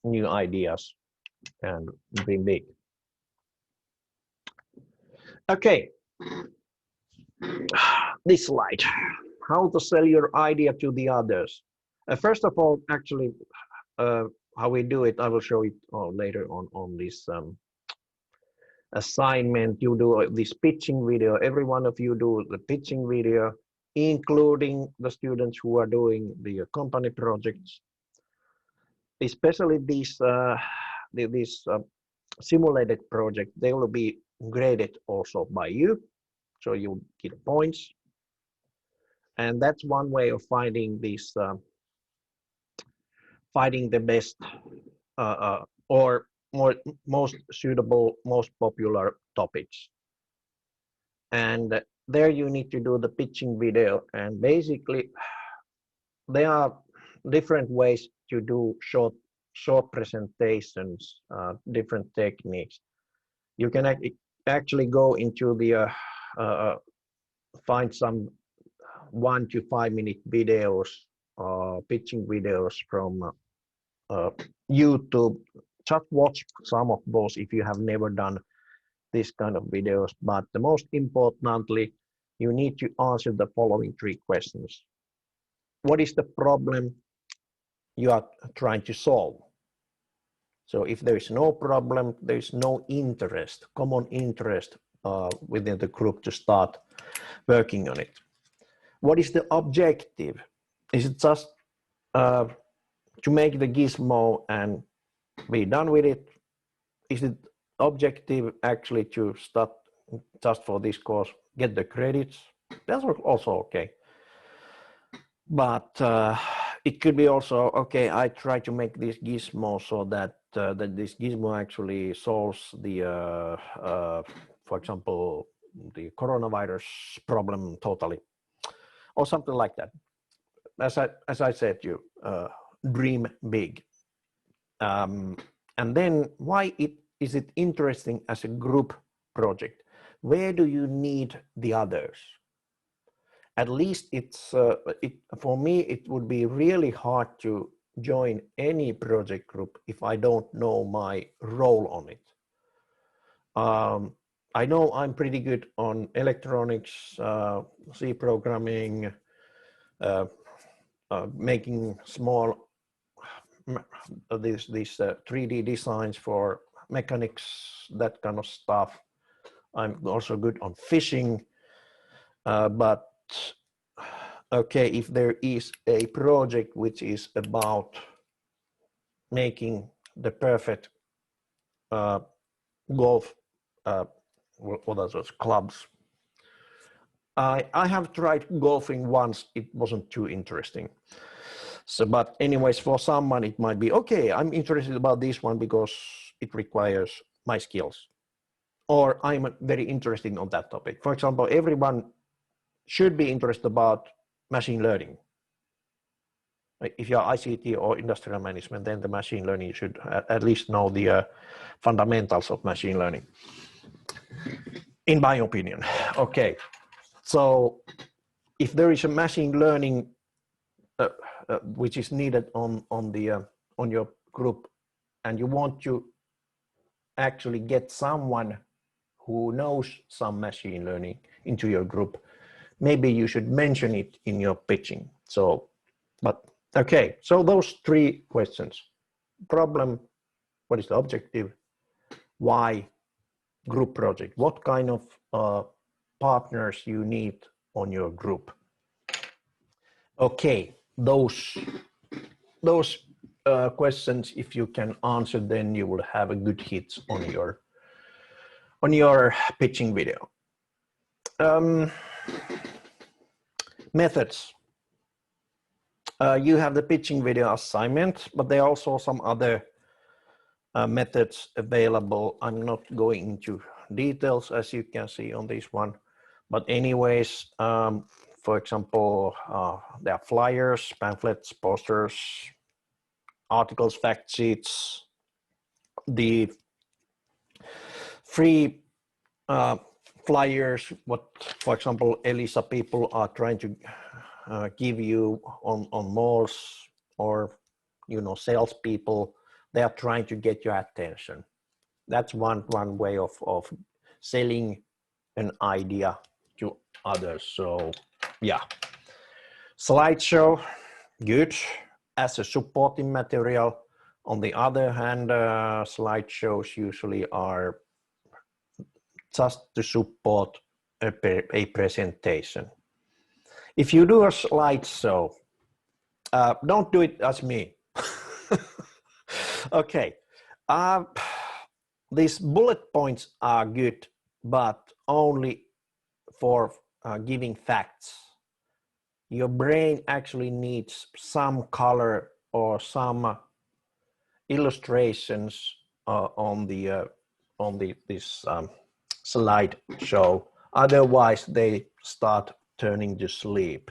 new ideas, and dream big. Okay, this slide, how to sell your idea to the others. First of all, actually, how we do it, I will show it later on this assignment. You do this pitching video. Every one of you do the pitching video, including the students who are doing the company projects. Especially these simulated project, they will be graded also by you, so you get points. And that's one way of finding these finding the best or most suitable, most popular topics. And there you need to do the pitching video. And basically, there are different ways to do short presentations, different techniques. You can actually go into the find some 1 to 5 minute videos, pitching videos from YouTube. Just watch some of those if you have never done this kind of videos. But the most importantly, you need to answer the following 3 questions. What is the problem you are trying to solve? So if there is no problem, there is no interest, common interest within the group to start working on it. What is the objective? Is it just to make the gizmo and be done with it? Is it objective actually to start just for this course, get the credits? That's also okay. But it could be also, okay, I try to make this gizmo so that this gizmo actually solves the, for example, the coronavirus problem totally, or something like that. As I said, you dream big. And then why is it interesting as a group project? Where do you need the others? At least for me, it would be really hard to join any project group if I don't know my role on it. I know I'm pretty good on electronics, C programming, making small these 3D designs for mechanics, that kind of stuff. I'm also good on fishing, but okay, if there is a project which is about making the perfect golf, what are those clubs? I have tried golfing once, it wasn't too interesting. So, but anyways, for someone it might be, okay, I'm interested about this one because it requires my skills. Or I'm very interested on that topic. For example, everyone should be interested about machine learning. If you're ICT or industrial management, then the machine learning, you should at least know the fundamentals of machine learning, in my opinion. Okay, so if there is a machine learning which is needed on your group, and you want to actually get someone who knows some machine learning into your group, maybe you should mention it in your pitching. So, but okay, so those 3 questions: problem, what is the objective, why, group project, what kind of partners you need on your group. Okay, those questions, if you can answer, then you will have a good hit on your pitching video. Methods. You have the pitching video assignment, but there are also some other methods available. I'm not going into details, as you can see on this one, but anyways, for example, there are flyers, pamphlets, posters, articles, fact sheets, the free flyers, what, for example, Elisa people are trying to give you on malls, or, you know, salespeople, they are trying to get your attention. That's one way of selling an idea to others. So yeah, slideshow, good as a supporting material. On the other hand, slideshows usually are just to support a presentation. If you do a slideshow, don't do it as me. Okay, these bullet points are good, but only for giving facts. Your brain actually needs some color or some illustrations on this slide show. Otherwise, they start turning to sleep.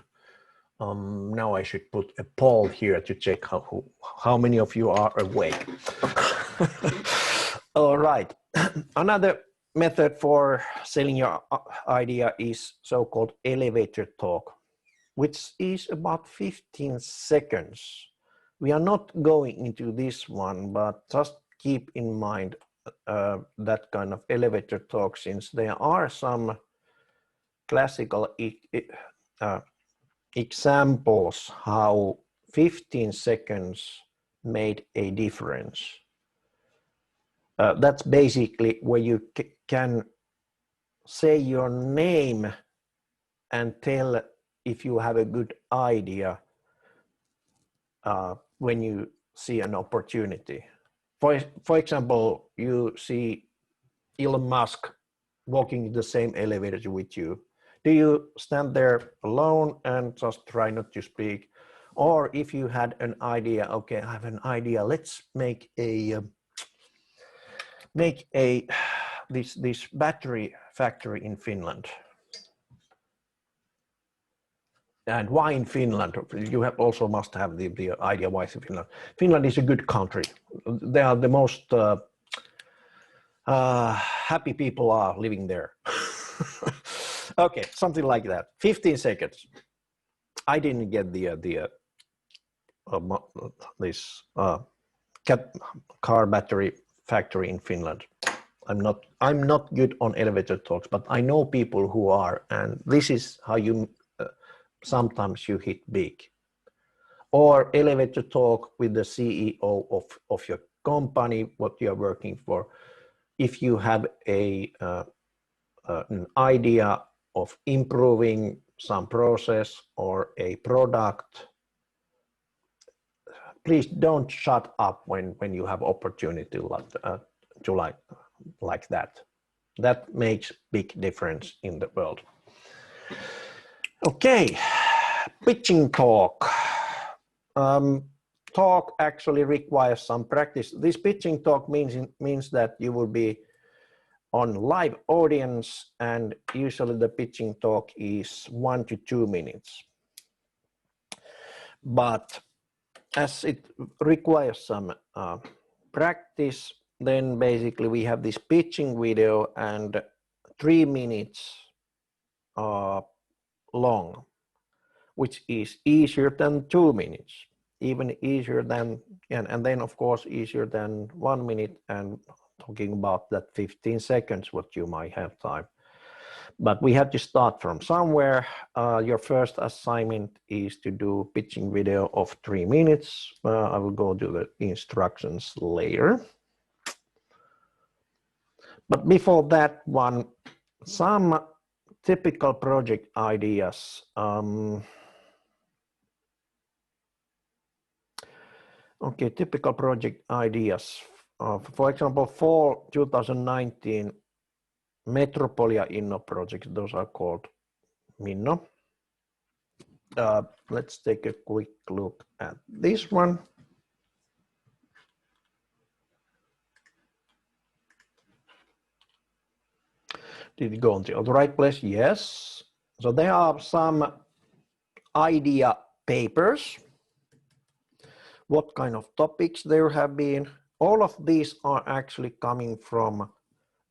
Now I should put a poll here to check how many of you are awake. All right. Another method for selling your idea is so-called elevator talk, which is about 15 seconds. We are not going into this one, but just keep in mind that kind of elevator talk, since there are some classical examples how 15 seconds made a difference. That's basically where you can say your name and tell if you have a good idea when you see an opportunity. For example, you see Elon Musk walking the same elevator with you. Do you stand there alone and just try not to speak? Or if you had an idea, okay, I have an idea, let's make this battery factory in Finland. And why in Finland? You have also must have the idea why in Finland. Finland is a good country. They are the most happy people are living there. Okay, something like that. 15 seconds. I didn't get this car battery factory in Finland. I'm not good on elevator talks, but I know people who are, and this is how you sometimes you hit big. Or elevator talk with the CEO of your company, what you are working for. If you have an idea of improving some process or a product, please don't shut up when you have opportunity like that. That makes big difference in the world. Okay, pitching talk. Talk actually requires some practice. This pitching talk means that you will be on live audience, and usually the pitching talk is 1 to 2 minutes. But as it requires some practice, then basically we have this pitching video, and 3 minutes long. which is easier than 2 minutes, even easier than, and then of course easier than 1 minute, and talking about that 15 seconds what you might have time. But we had to start from somewhere. Your first assignment is to do pitching video of 3 minutes. I will go to the instructions later. But before that one, some typical project ideas. Okay, typical project ideas. For example, fall 2019 Metropolia Inno projects, those are called Minno. Let's take a quick look at this one. Did it go into the right place? Yes. So there are some idea papers. What kind of topics there have been. All of these are actually coming from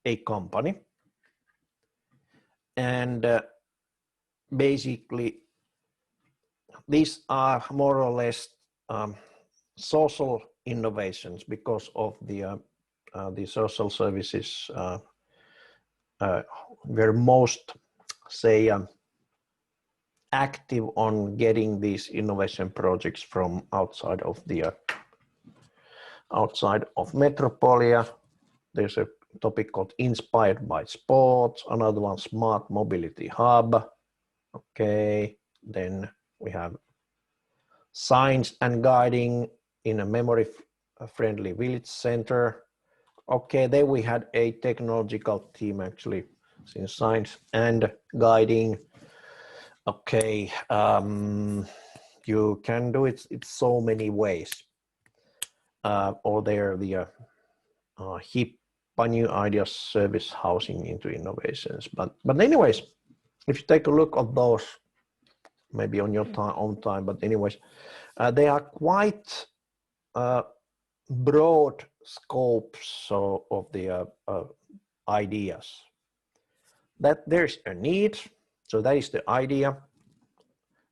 a company. And basically, these are more or less social innovations because of the social services were most, say, active on getting these innovation projects from outside of Metropolia. There's a topic called Inspired by Sports, another one Smart Mobility Hub. Okay, then we have Science and Guiding in a Memory-Friendly Village Center. Okay, then we had a technological team actually in Science and Guiding. Okay, you can do it in so many ways. Or there the HIPAA New Ideas Service Housing into Innovations. But anyways, if you take a look at those, maybe on your own time, but anyways, they are quite broad scopes of the ideas. That there's a need, so that is the idea.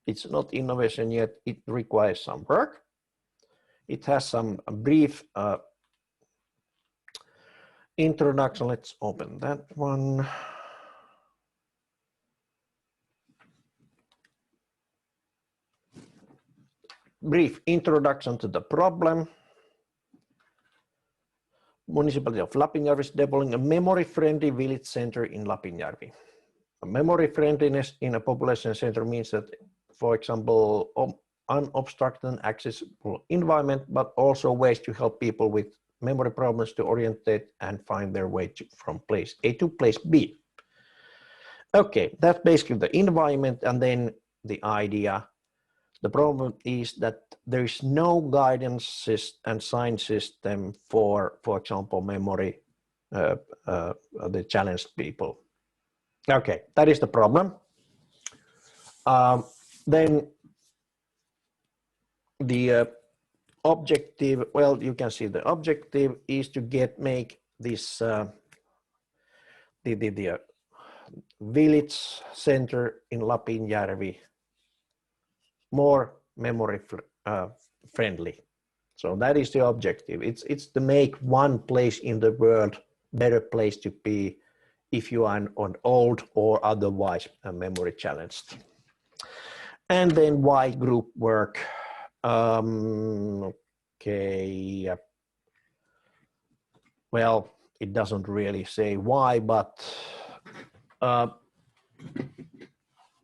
It's not innovation yet, it requires some work. It has some brief introduction. Let's open that one. Brief introduction to the problem. Municipality of Lapinjärvi is developing a memory-friendly village center in Lapinjärvi. Memory friendliness in a population center means that, for example, unobstructed and accessible environment, but also ways to help people with memory problems to orientate and find their way from place A to place B. Okay, that's basically the environment, and then the idea. The problem is that there is no guidance and sign system for example, memory, the challenged people. Okay, that is the problem. Then the objective, well, you can see the objective is to make this the village center in Lapinjärvi more memory friendly. So that is the objective. It's to make one place in the world better place to be if you are an old or otherwise memory challenged. And then why group work? Okay. Well, it doesn't really say why, but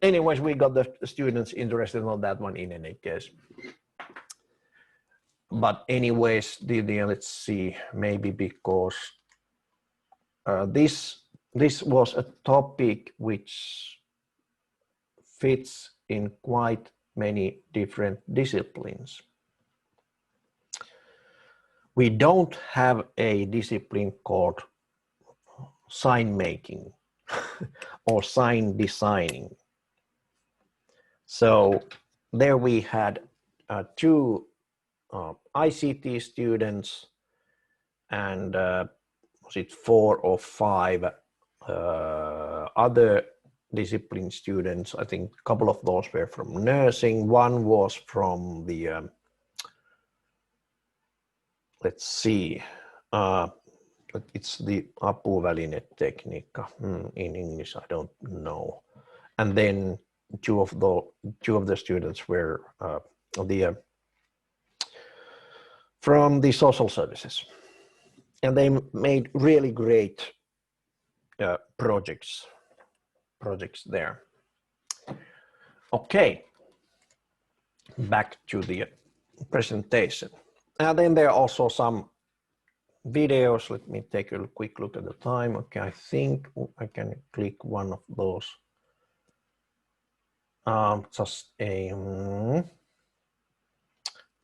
anyways, we got the students interested on that one in any case. But anyways, let's see, maybe because this was a topic which fits in quite many different disciplines. We don't have a discipline called sign making or sign designing. So there we had two ICT students and was it 4 or 5 other discipline students. I think a couple of those were from nursing. One was from the, let's see, it's the apuvälinettekniikka in English. I don't know. And then two of the students were from the social services, and they made really great projects there. Okay, back to the presentation. And then there are also some videos. Let me take a quick look at the time. Okay, I think I can click one of those. Just a,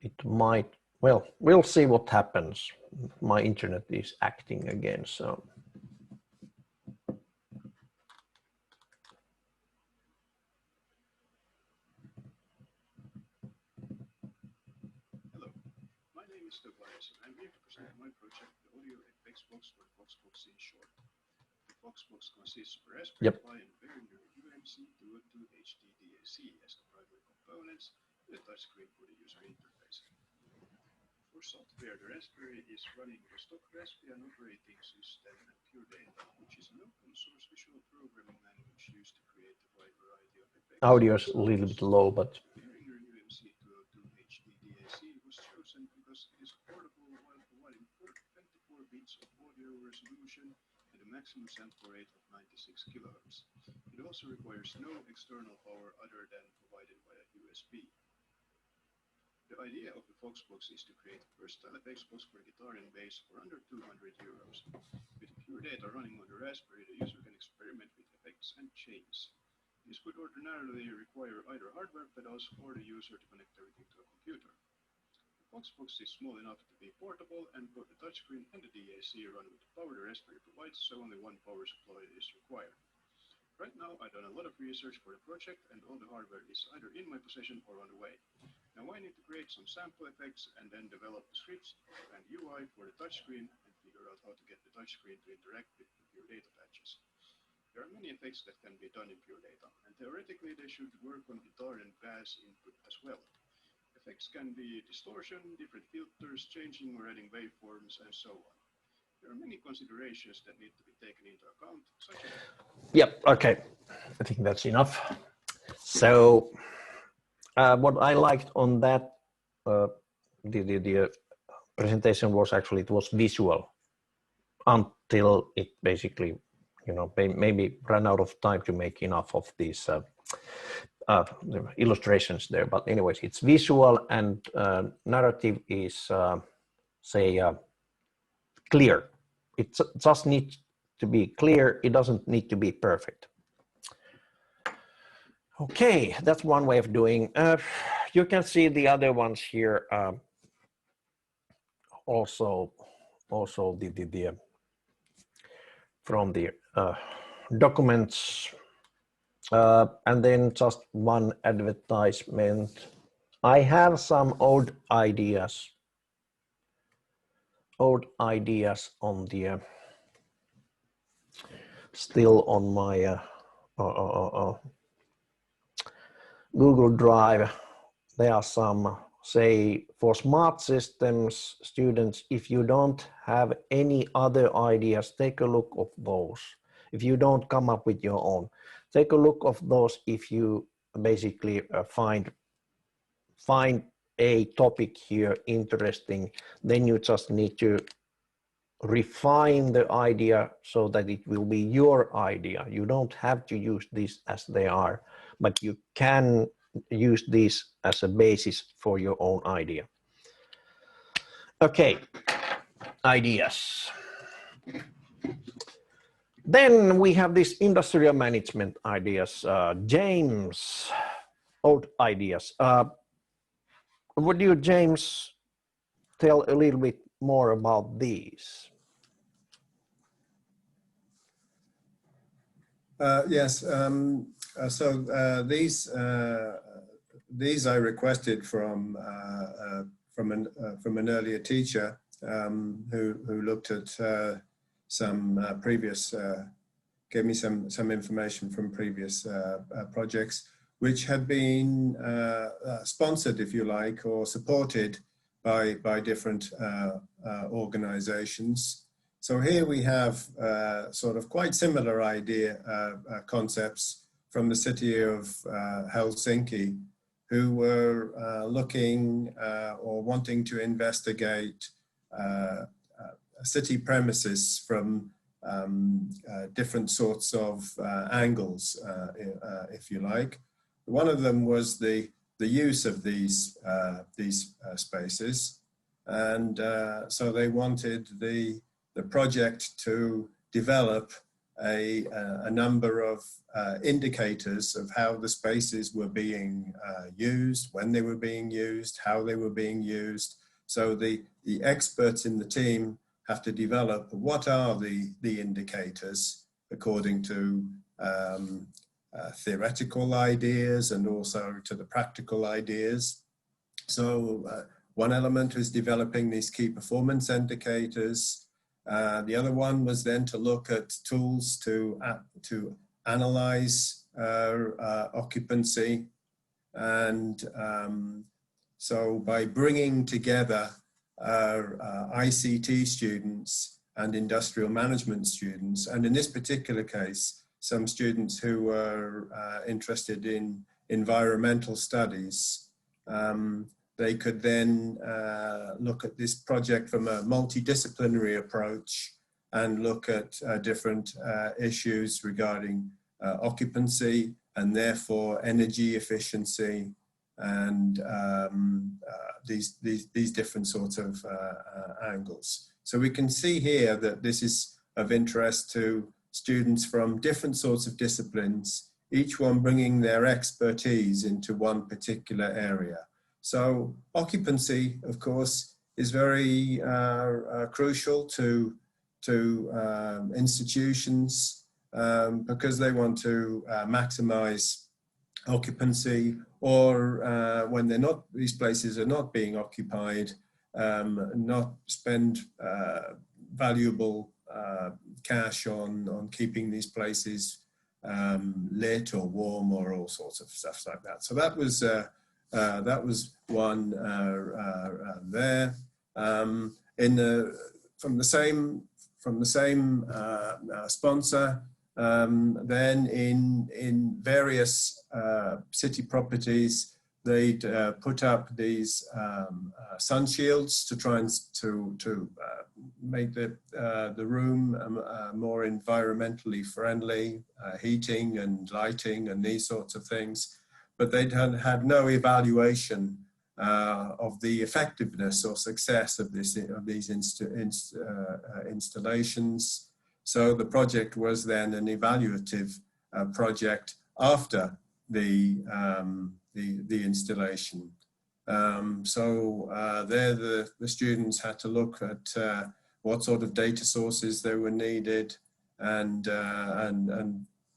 it might, well, we'll see what happens. My internet is acting again, so. Hello, my name is Tobias, and I'm here to present my project, the audio effects box, or Foxbox in short. The Foxbox consists of a Raspberry Pi and Behringer UMC Dual 2 HDDAC as the primary components, with a touchscreen for the user interface. For software, the Raspberry is running the stock Raspbian operating system and Pure Data, which is an open source visual programming language used to create a wide variety of effects. Audio is a little bit low, but. Behringer UMC 202 HDDAC was chosen because it is portable while providing 24 bits of audio resolution and a maximum sample rate of 96 kHz. It also requires no external power other than provided via USB. The idea of the Foxbox is to create a versatile effects box for guitar and bass for under 200 euros. With Pure Data running on the Raspberry, the user can experiment with effects and chains. This would ordinarily require either hardware pedals or the user to connect everything to a computer. The Foxbox is small enough to be portable, and both the touchscreen and the DAC run with the power the Raspberry provides, so only one power supply is required. Right now, I've done a lot of research for the project, and all the hardware is either in my possession or on the way. Now I need to create some sample effects and then develop the scripts and UI for the touchscreen and figure out how to get the touchscreen to interact with the Pure Data patches. There are many effects that can be done in Pure Data, and theoretically they should work on guitar and bass input as well. Effects can be distortion, different filters, changing or adding waveforms, and so on. There are many considerations that need to be taken into account, such as... Yep, okay. I think that's enough. So what I liked on that, the presentation was actually, it was visual until it basically, you know, maybe ran out of time to make enough of these illustrations there. But anyways, it's visual, and narrative is, say, clear. It just needs to be clear. It doesn't need to be perfect. Okay, that's one way of doing. You can see the other ones here. Also the from the documents, and then just one advertisement. I have some old ideas on the still on my Google Drive. There are some, say, for smart systems students, if you don't have any other ideas, take a look of those. If you don't come up with your own, take a look of those. If you basically find a topic here interesting, then you just need to refine the idea so that it will be your idea. You don't have to use this as they are, but you can use this as a basis for your own idea. Okay, ideas. Then we have this industrial management ideas. James, old ideas. Would you, James, tell a little bit more about these? Yes. These I requested from an earlier teacher who looked at some previous gave me some information from previous projects, which had been sponsored, if you like, or supported by different organizations. So here we have sort of quite similar concepts from the city of Helsinki, who were looking or wanting to investigate city premises from different sorts of angles, if you like. One of them was the use of these spaces, and so they wanted the project to develop a number of indicators of how the spaces were being used, when they were being used, how they were being used. So the experts in the team have to develop what are the indicators according to theoretical ideas and also to the practical ideas. So one element was developing these key performance indicators. The other one was then to look at tools to analyze occupancy. And so by bringing together ICT students and industrial management students, and in this particular case, some students who were interested in environmental studies, they could then look at this project from a multidisciplinary approach and look at different issues regarding occupancy and therefore energy efficiency and these different sorts of angles. So we can see here that this is of interest to students from different sorts of disciplines, each one bringing their expertise into one particular area. So occupancy, of course, is very crucial to institutions because they want to maximize occupancy, or when these places are not being occupied, not spend valuable cash on keeping these places lit or warm or all sorts of stuff like that. So that was one there. From the same sponsor, then in various city properties, they'd put up these sun shields to try and to make the room more environmentally friendly, heating and lighting and these sorts of things. But they'd had no evaluation of the effectiveness or success of these installations. So the project was then an evaluative project after the installation. So there the students had to look at what sort of data sources they were needed, and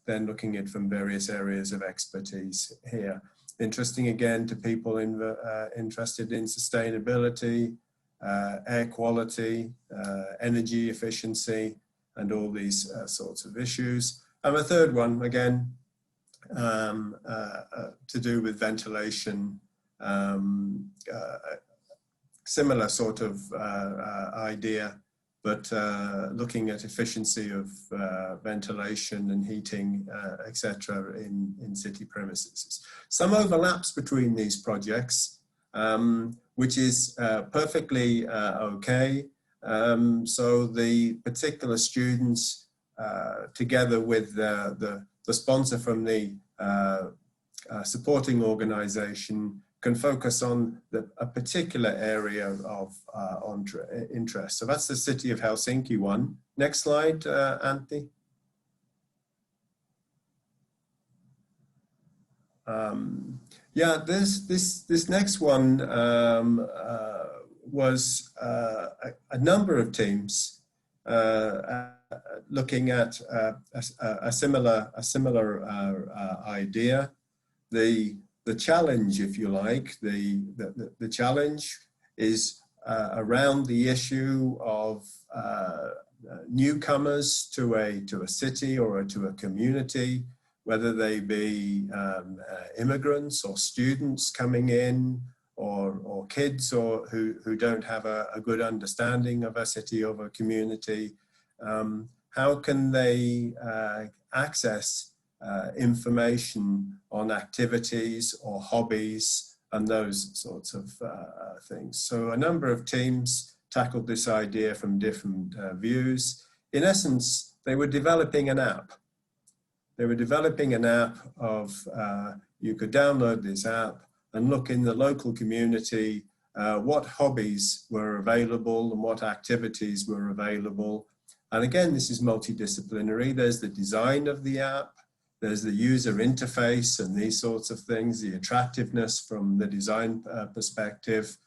then looking at from various areas of expertise here. Interesting again to people interested in sustainability, air quality, energy efficiency, and all these sorts of issues. And a third one, again, to do with ventilation, similar sort of idea, but looking at efficiency of ventilation and heating, etc. in city premises. Some overlaps between these projects, which is perfectly okay. So the particular students, together with the sponsor from the supporting organization, can focus on a particular area of interest. So that's the city of Helsinki one. Next slide, Antti. Yeah, this next one was a number of teams looking at a similar idea. The challenge, if you like, the challenge is around the issue of newcomers to a city or to a community, whether they be immigrants or students coming in, or kids who don't have a good understanding of a city or a community. How can they access information on activities or hobbies and those sorts of things? So a number of teams tackled this idea from different views. In essence, they were developing an app. They were developing an app of, you could download this app and look in the local community what hobbies were available and what activities were available. And again, this is multidisciplinary. There's the design of the app, there's the user interface and these sorts of things, the attractiveness from the design perspective.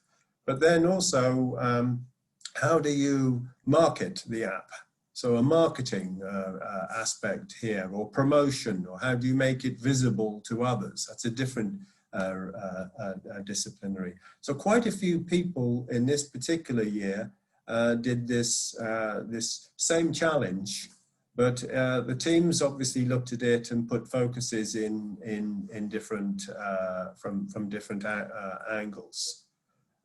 But then also, how do you market the app? So a marketing aspect here, or promotion, or how do you make it visible to others? That's a different disciplinary. So quite a few people in this particular year did this same challenge, but the teams obviously looked at it and put focuses in different from different angles.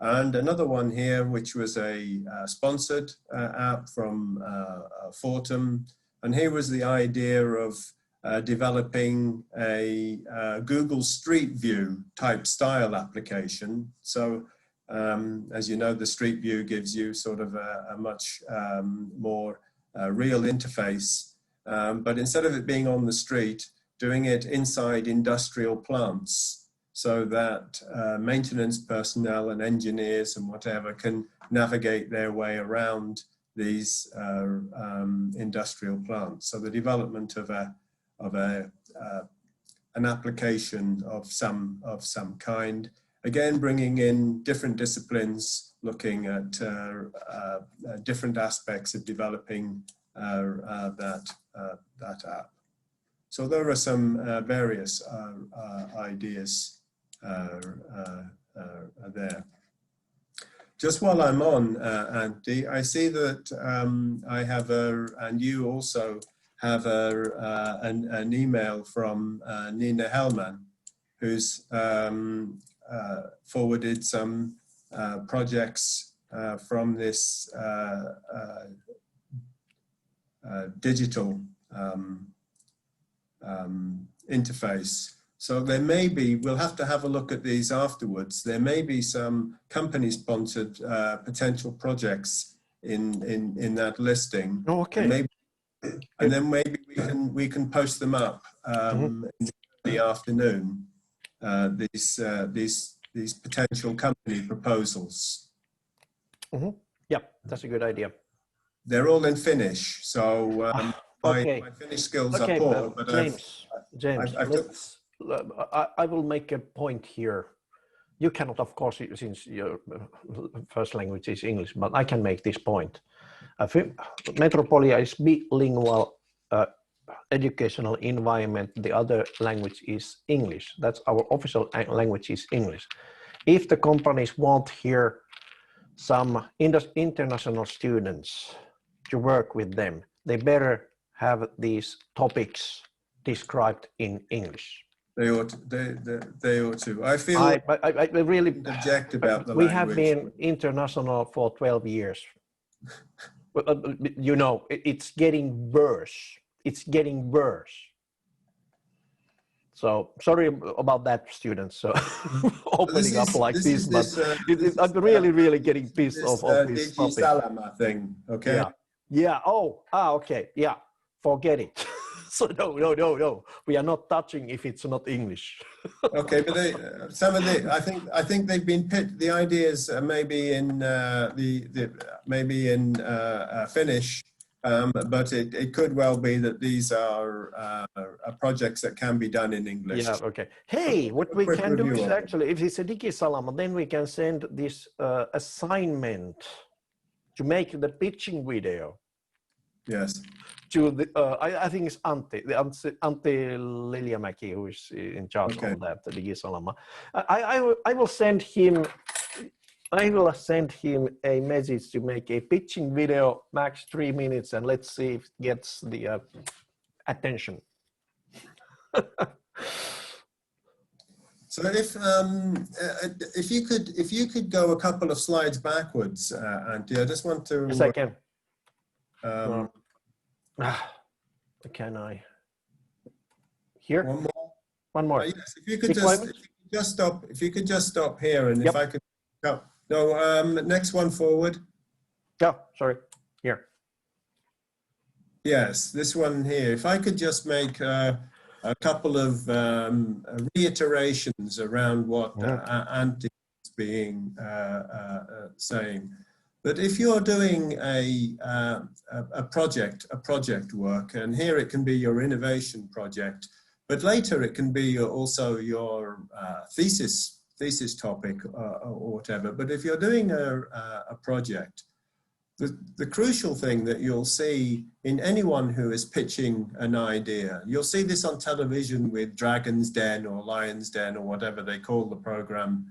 And another one here, which was a sponsored app from Fortum, and here was the idea of developing a Google Street View type style application. So as you know, the Street View gives you sort of a much more real interface, but instead of it being on the street, doing it inside industrial plants, so that maintenance personnel and engineers and whatever can navigate their way around these industrial plants. So the development of an application of some kind, again bringing in different disciplines, looking at different aspects of developing that app. So there are some various ideas there. Just while I'm on, Antti, I see that I have and you also have an email from Nina Hellman, who's forwarded some projects from this digital interface. So there may be, we'll have to have a look at these afterwards. There may be some company-sponsored potential projects in that listing. Oh, okay. And then maybe we can post them up in the afternoon. These potential company proposals. Yeah, that's a good idea. They're all in Finnish, so okay. my Finnish skills Okay, are poor. But James, I will make a point here. You cannot, of course, since your first language is English, but I can make this point. Metropolia is bilingual educational environment. The other language is English. That's our official language is English. If the companies want here some international students to work with them, they better have these topics described in English. They ought to. I feel I really object about the we language. have been international for 12 years. You know, it's getting worse. It's getting worse. So sorry about that, students. So opening up like this, but I'm really getting pissed off of this topic. Salama thing, okay? Yeah. Okay. Yeah. Forget it. So no. We are not touching if it's not English. Okay, but some of the I think they've been picked. The ideas maybe in maybe in Finnish, but it could well be that these are projects that can be done in English. Yeah. Okay. Hey, what we can do is actually, if it's a Digisalama, then we can send this assignment to make the pitching video. Yes. To the, I think it's Antti Liljamäki, who is in charge of that, the Digisalama. I will send him I will send him a message to make a pitching video, max 3 minutes, and let's see if it gets the attention. So if you could go a couple of slides backwards, Antti, I just want to. Yes, I can. Um, Can I? Here? One more. One more. Yes, if you could just stop. If you could just stop here, and if I could. No, next one forward. Oh, sorry. Here. Yes, this one here. If I could just make a couple of reiterations around what Antti is being saying. But if you're doing a project work, and here it can be your innovation project, but later it can be also your thesis topic or whatever. But if you're doing a project, the crucial thing that you'll see in anyone who is pitching an idea, you'll see this on television with Dragon's Den or Lion's Den or whatever they call the program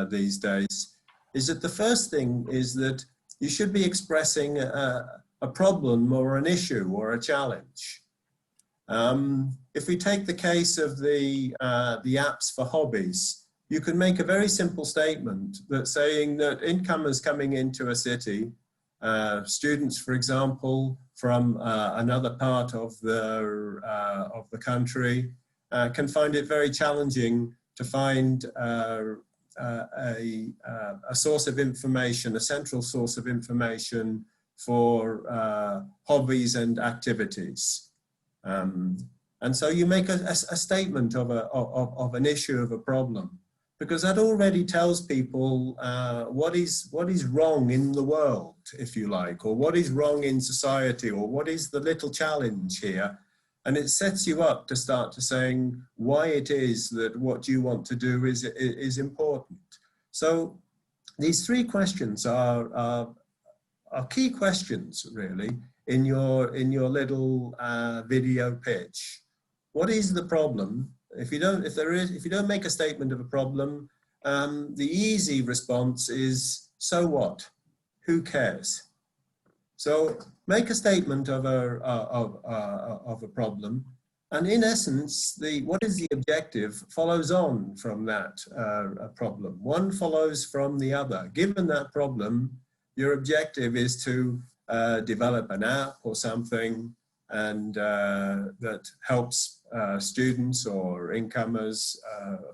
these days, is that the first thing is that you should be expressing a problem or an issue or a challenge. If we take the case of the apps for hobbies, you can make a very simple statement that saying that incomers coming into a city, students, for example, from another part of the country, can find it very challenging to find a source of information, a central source of information for hobbies and activities. And so you make a statement of an issue, of a problem, because that already tells people what is wrong in the world, if you like, or what is wrong in society, or what is the little challenge here. And it sets you up to start to saying why it is that what you want to do is important. So these three questions are key questions, really, in your little video pitch. What is the problem? If you don't make a statement of a problem, the easy response is, so what? Who cares? So make a statement of a problem, and in essence, what is the objective follows on from that problem. One follows from the other. Given that problem, your objective is to develop an app or something, and that helps students or incomers,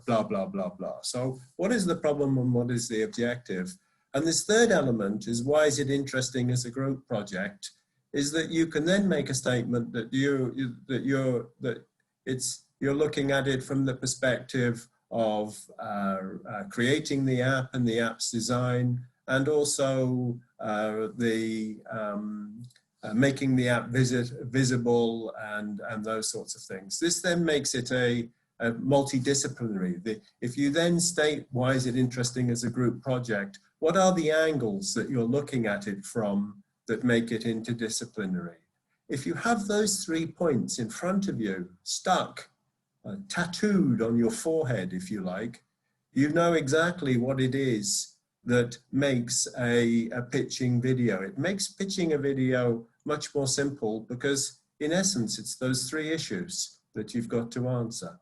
blah, blah, blah, blah. So what is the problem and what is the objective? And this third element is, why is it interesting as a group project, is that you can then make a statement that you're looking at it from the perspective of creating the app and the app's design, and also making the app visible and those sorts of things. This then makes it a multidisciplinary. If you then state why is it interesting as a group project, what are the angles that you're looking at it from that make it interdisciplinary? If you have those 3 points in front of you, stuck, tattooed on your forehead, if you like, you know exactly what it is that makes a pitching video. It makes pitching a video much more simple, because in essence, it's those 3 issues that you've got to answer.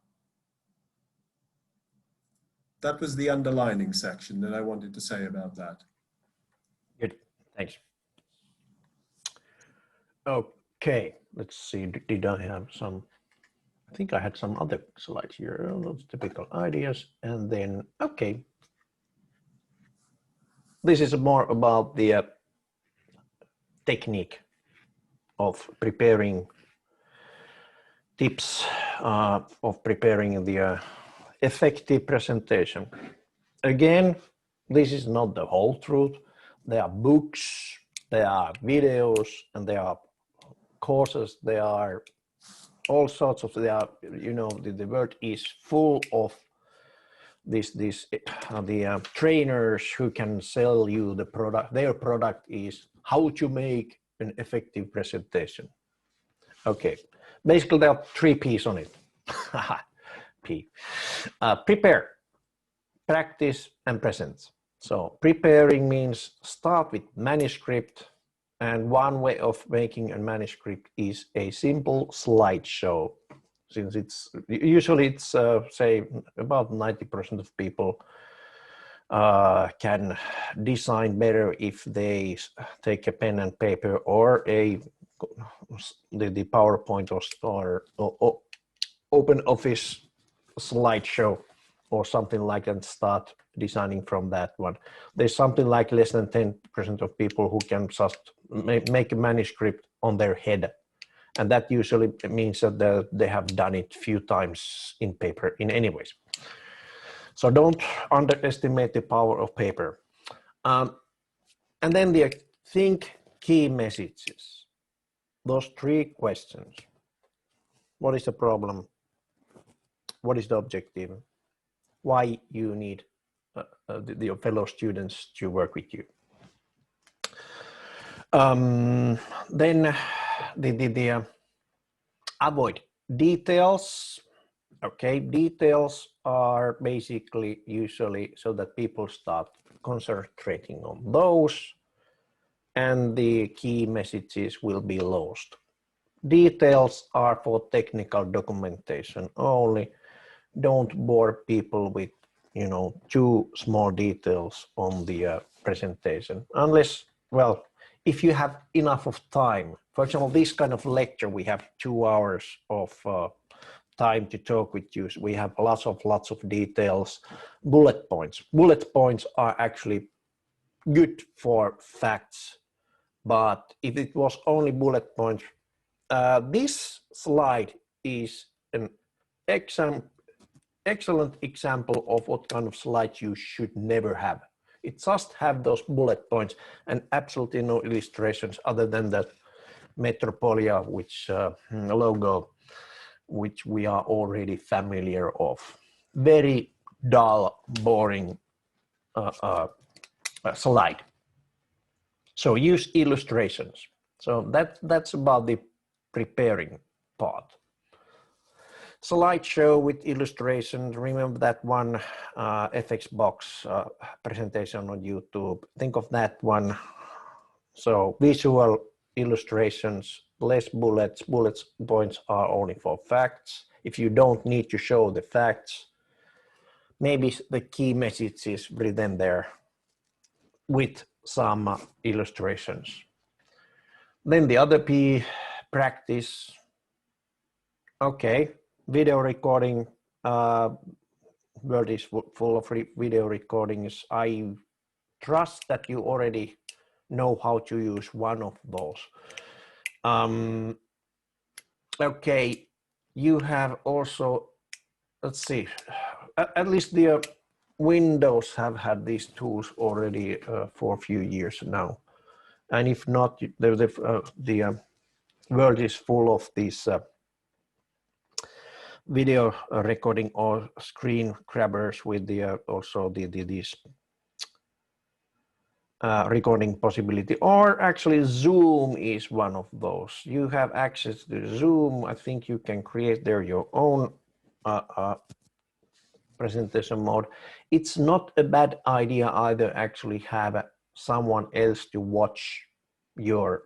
That was the underlining section that I wanted to say about that. Good, thanks. Okay, let's see, did I have some, I think I had some other slides here, those typical ideas, and then, okay. This is more about the technique of preparing, tips of preparing the effective presentation. Again, this is not the whole truth. There are books, there are videos, and there are courses, there are all sorts of, there are, you know, the world is full of the trainers who can sell you the product. Their product is how to make an effective presentation. Okay, basically there are 3 P's on it. P. Prepare, practice, and present. So preparing means start with manuscript, and one way of making a manuscript is a simple slideshow. Since it's usually say about 90% of people can design better if they take a pen and paper or the PowerPoint or open office slideshow or something like that, and start designing from that one. There's something like less than 10% of people who can just make a manuscript on their head. And that usually means that they have done it a few times in paper in any ways. So don't underestimate the power of paper. And then the think key messages. Those 3 questions. What is the problem? What is the objective? Why you need your fellow students to work with you? Then the avoid details. Okay, details are basically usually so that people start concentrating on those, and the key messages will be lost. Details are for technical documentation only. Don't bore people with, you know, too small details on the presentation, unless, well, if you have enough of time. For example, this kind of lecture, we have 2 hours of time to talk with you. We have lots of details, bullet points. Bullet points are actually good for facts, but if it was only bullet points, this slide is an excellent example of what kind of slide you should never have. It just have those bullet points and absolutely no illustrations other than that Metropolia, which logo, which we are already familiar of. Very dull, boring slide. So use illustrations. So that's about the preparing part. Slideshow with illustrations. Remember that one FX box presentation on YouTube. Think of that one. So visual illustrations, less bullets. Bullet points are only for facts. If you don't need to show the facts, maybe the key message is written there with some illustrations. Then the other P, practice. Okay, video recording. World is full of video recordings. I trust that you already know how to use one of those. Okay, you have also, let's see, at least the Windows have had these tools already for a few years now. And if not, the world is full of these video recording or screen grabbers with the also these recording possibility, or actually Zoom is one of those. You have access to Zoom. I think you can create there your own presentation mode. It's not a bad idea either, actually have someone else to watch your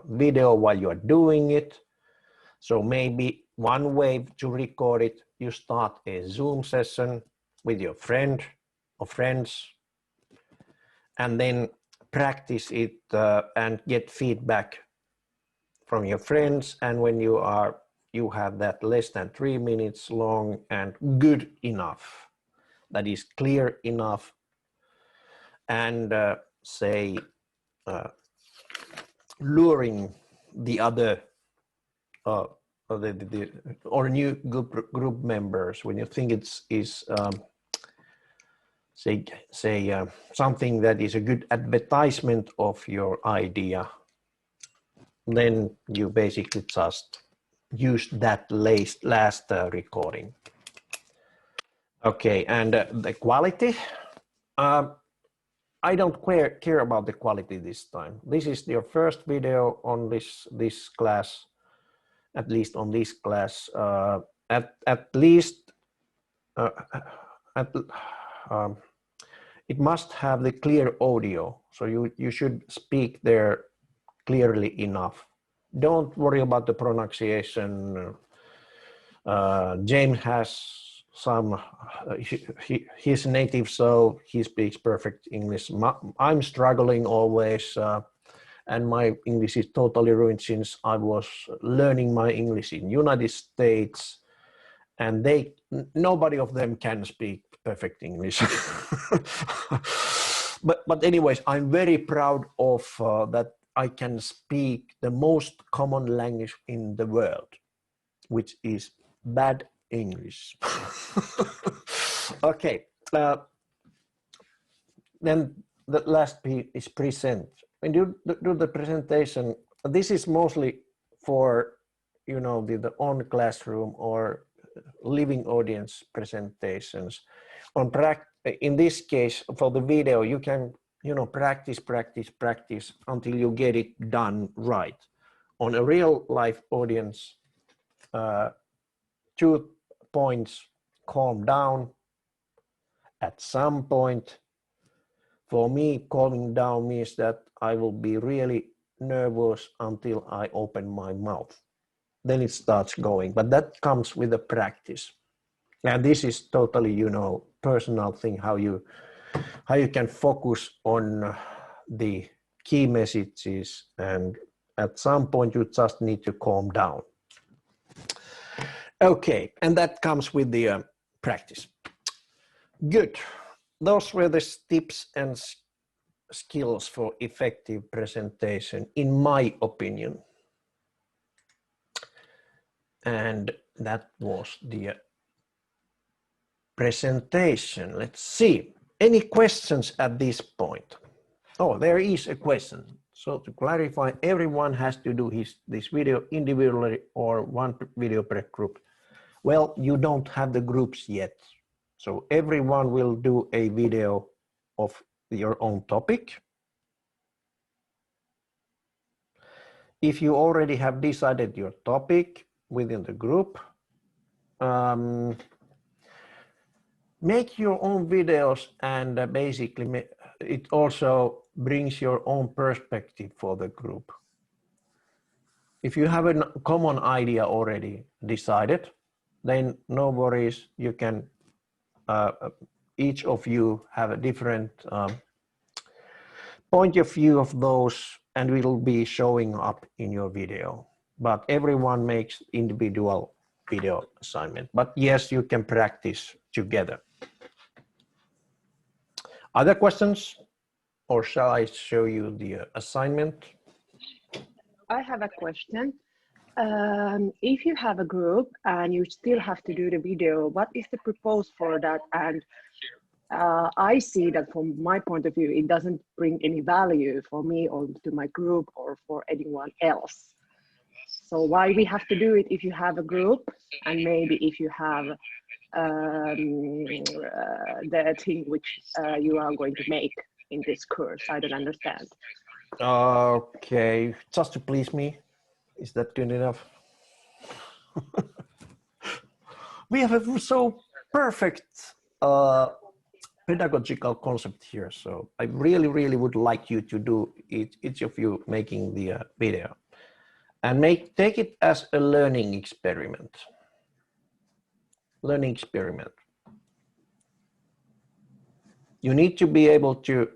video while you're doing it. So maybe one way to record it, you start a Zoom session with your friend or friends, and then practice it and get feedback from your friends. And when you have that less than 3 minutes long and good enough, that is clear enough, and say luring the other or new group members, when you think it's something that is a good advertisement of your idea, then you basically just use that last recording. Okay, and the quality. I don't care about the quality this time. This is your first video on this class, at least on this class. it must have the clear audio. So you should speak there clearly enough. Don't worry about the pronunciation. James has some, he's native, so he speaks perfect English. I'm struggling always, and my English is totally ruined since I was learning my English in United States, and nobody of them can speak perfect English. but anyways, I'm very proud of that I can speak the most common language in the world, which is bad English. Okay, then the last piece is present. When you do the presentation, this is mostly for, you know, the on classroom or living audience presentations. In this case, for the video, you can, you know, practice until you get it done right. On a real life audience, 2 points: calm down. At some point, for me, calming down means that I will be really nervous until I open my mouth. Then it starts going, but that comes with the practice. And this is totally, you know, personal thing, how you can focus on the key messages, and at some point you just need to calm down. Okay, and that comes with the practice. Good. Those were the tips and skills for effective presentation, in my opinion. And that was the presentation. Let's see. Any questions at this point? Oh, there is a question. So to clarify, everyone has to do this video individually or one video per group. Well, you don't have the groups yet. So everyone will do a video of your own topic. If you already have decided your topic within the group, make your own videos, and basically it also brings your own perspective for the group. If you have a common idea already decided, then no worries, you can, each of you have a different point of view of those, and will be showing up in your video. But everyone makes individual video assignment. But yes, you can practice together. Other questions? Or shall I show you the assignment? I have a question. If you have a group and you still have to do the video, what is the purpose for that? And I see that from my point of view, it doesn't bring any value for me or to my group or for anyone else. So why we have to do it if you have a group, and maybe if you have the thing which you are going to make in this course? I don't understand. Okay, just to please me. Is that good enough? We have a so perfect pedagogical concept here. So I really, really would like you to do it, each of you making the video, and take it as a learning experiment. Learning experiment. You need to be able to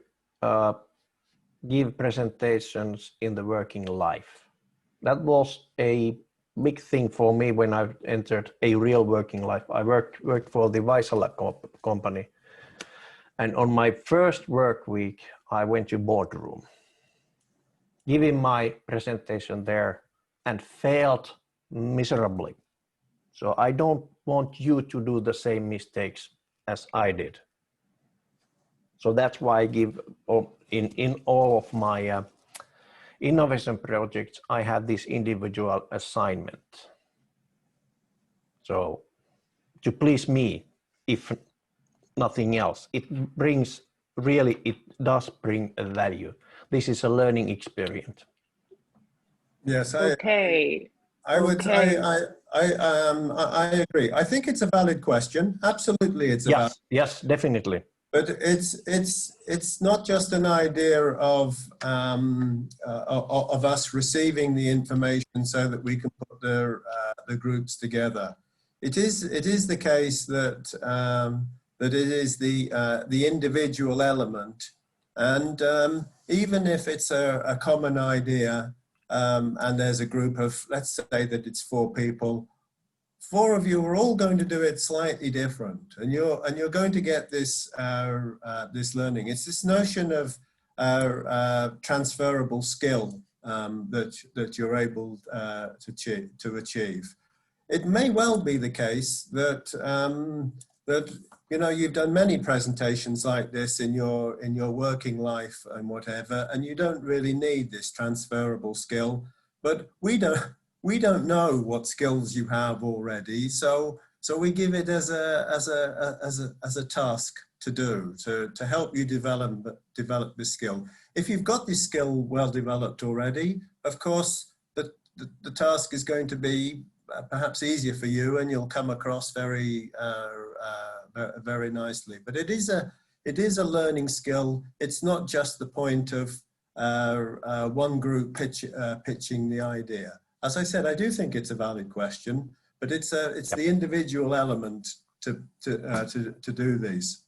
give presentations in the working life. That was a big thing for me when I entered a real working life. I worked for the Vaisala company. And on my first work week, I went to boardroom, giving my presentation there, and failed miserably. So I don't want you to do the same mistakes as I did. So that's why I give, in all of my innovation projects, I have this individual assignment. So to please me, if nothing else, it does bring a value. This is a learning experience. Yes, Okay. I agree. I think it's a valid question. Absolutely, it's a valid. Yes, definitely. But it's not just an idea of us receiving the information so that we can put the groups together. It is the case that that it is the individual element, and even if it's a common idea, and there's a group of, let's say that it's 4 people. 4 of you are all going to do it slightly different, and you're going to get this this learning. It's this notion of transferable skill that you're able to achieve. It may well be the case that that you've done many presentations like this in your working life and whatever, and you don't really need this transferable skill. But we don't know what skills you have already, so we give it as a task to do to help you develop this skill. If you've got this skill well developed already, of course the task is going to be perhaps easier for you, and you'll come across very very nicely. But it is a learning skill. It's not just the point of one group pitching the idea. As I said, I do think it's a valid question, but it's the individual element to do these.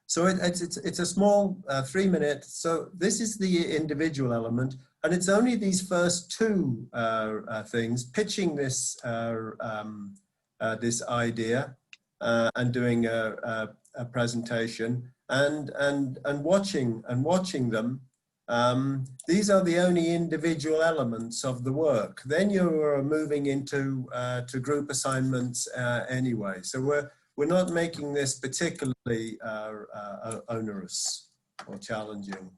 So it's a small 3-minute. So this is the individual element, and it's only these first 2 things: pitching this this idea and doing a presentation, and watching them. These are the only individual elements of the work. Then you're moving into to group assignments anyway. So we're not making this particularly onerous or challenging.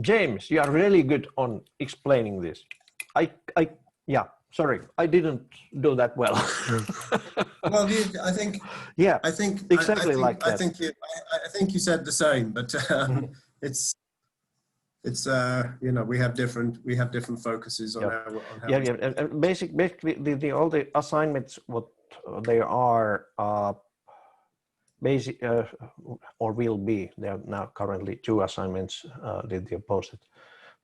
James, you are really good on explaining this. Yeah, sorry, I didn't do that well. Well, I think. Yeah, I think exactly like that. I think you said the same, but it's we have different focuses on how. And basically all the assignments, what they are basic or will be. There are now currently 2 assignments that they posted.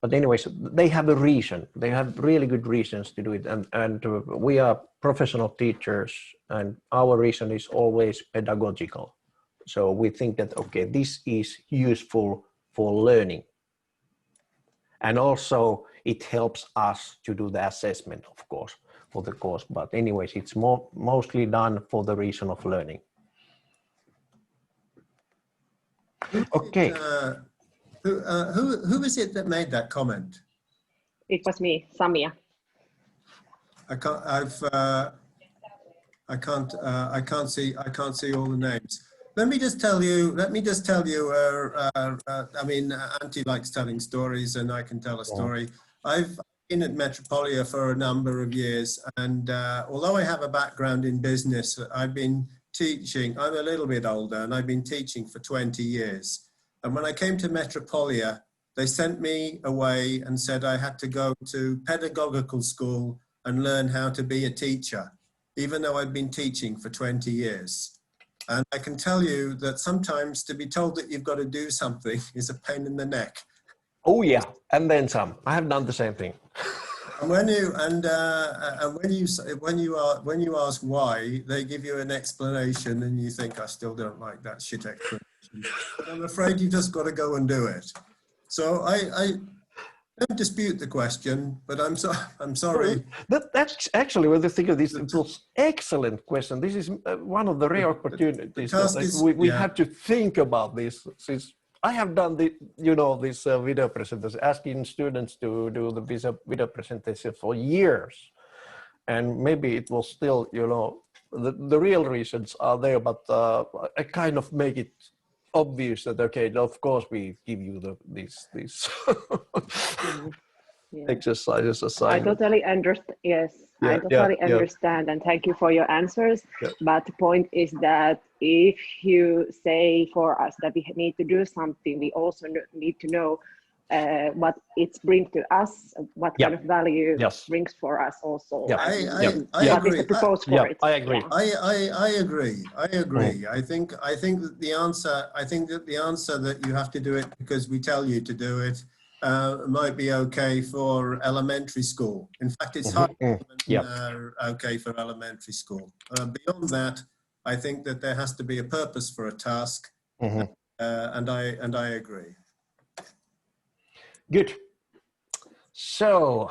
But anyways, they have a reason. They have really good reasons to do it. And we are professional teachers, and our reason is always pedagogical. So we think that, okay, this is useful for learning. And also it helps us to do the assessment, of course, for the course. But anyways, it's mostly done for the reason of learning. Okay. Who is it that made that comment? It was me, Samia. I can't see all the names. Let me just tell you. I mean, Antti likes telling stories, and I can tell a story. I've been at Metropolia for a number of years, and although I have a background in business, I've been teaching. I'm a little bit older, and I've been teaching for 20 years. And when I came to Metropolia, they sent me away and said I had to go to pedagogical school and learn how to be a teacher, even though I've been teaching for 20 years. And I can tell you that sometimes to be told that you've got to do something is a pain in the neck. Oh yeah, and then some. I have done the same thing. And when you ask why, they give you an explanation, and you think, I still don't like that shit explanation. But I'm afraid you just got to go and do it. So I don't dispute the question, but I'm sorry. That's actually when they think of this. It was excellent question. This is one of the rare opportunities that we have to think about this. Since I have done this video presentation, asking students to do the video presentation for years, and maybe it was still, the real reasons are there, but I kind of make it obvious that, okay, of course we give you these exercises assigned. I totally understand. Yes, I totally understand, and thank you for your answers. Yeah. But the point is that if you say for us that we need to do something, we also need to know what it brings to us, what Yeah. kind of value Yes. brings for us also. Yeah. And I what agree. is the proposal for Yeah, it? I agree. Yeah. I agree. I agree. I think that the answer that you have to do it because we tell you to do it might be okay for elementary school. In fact, it's hard okay for elementary school. Beyond that, I think that there has to be a purpose for a task, and I agree. Good. So,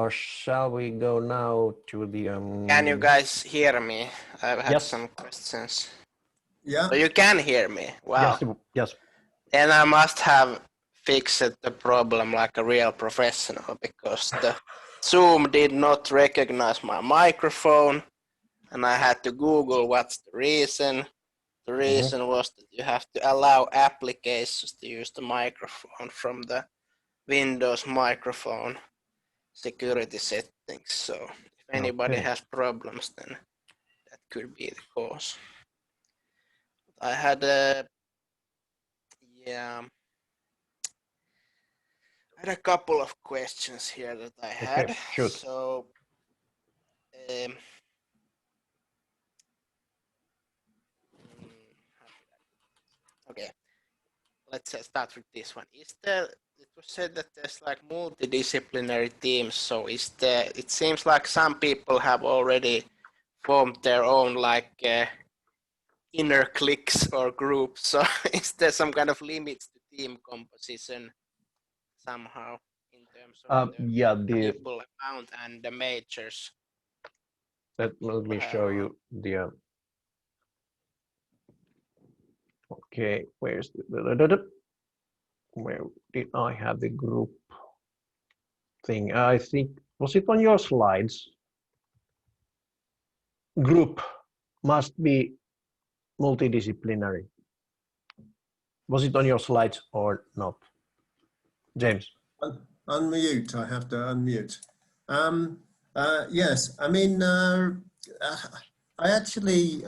shall we go now to the? Can you guys hear me? I've had Yes. some questions. Yeah. So you can hear me. Wow. Yes. Yes. Then I must have fixed the problem like a real professional, because the Zoom did not recognize my microphone, and I had to Google what's the reason. The reason was that you have to allow applications to use the microphone from the Windows microphone security settings. So if anybody has problems, then that could be the cause. I had a couple of questions here that I had. Okay, shoot. So okay, let's start with this one. It was said that there's like multidisciplinary teams. So it seems like some people have already formed their own like inner cliques or groups. So is there some kind of limits to team composition somehow in terms of the people amount and the majors? Let me show you the. Okay, where's where did I have the group thing? I think, was it on your slides? Group must be multidisciplinary. Was it on your slides or not? James? Unmute, I have to unmute. Yes, I mean, I actually,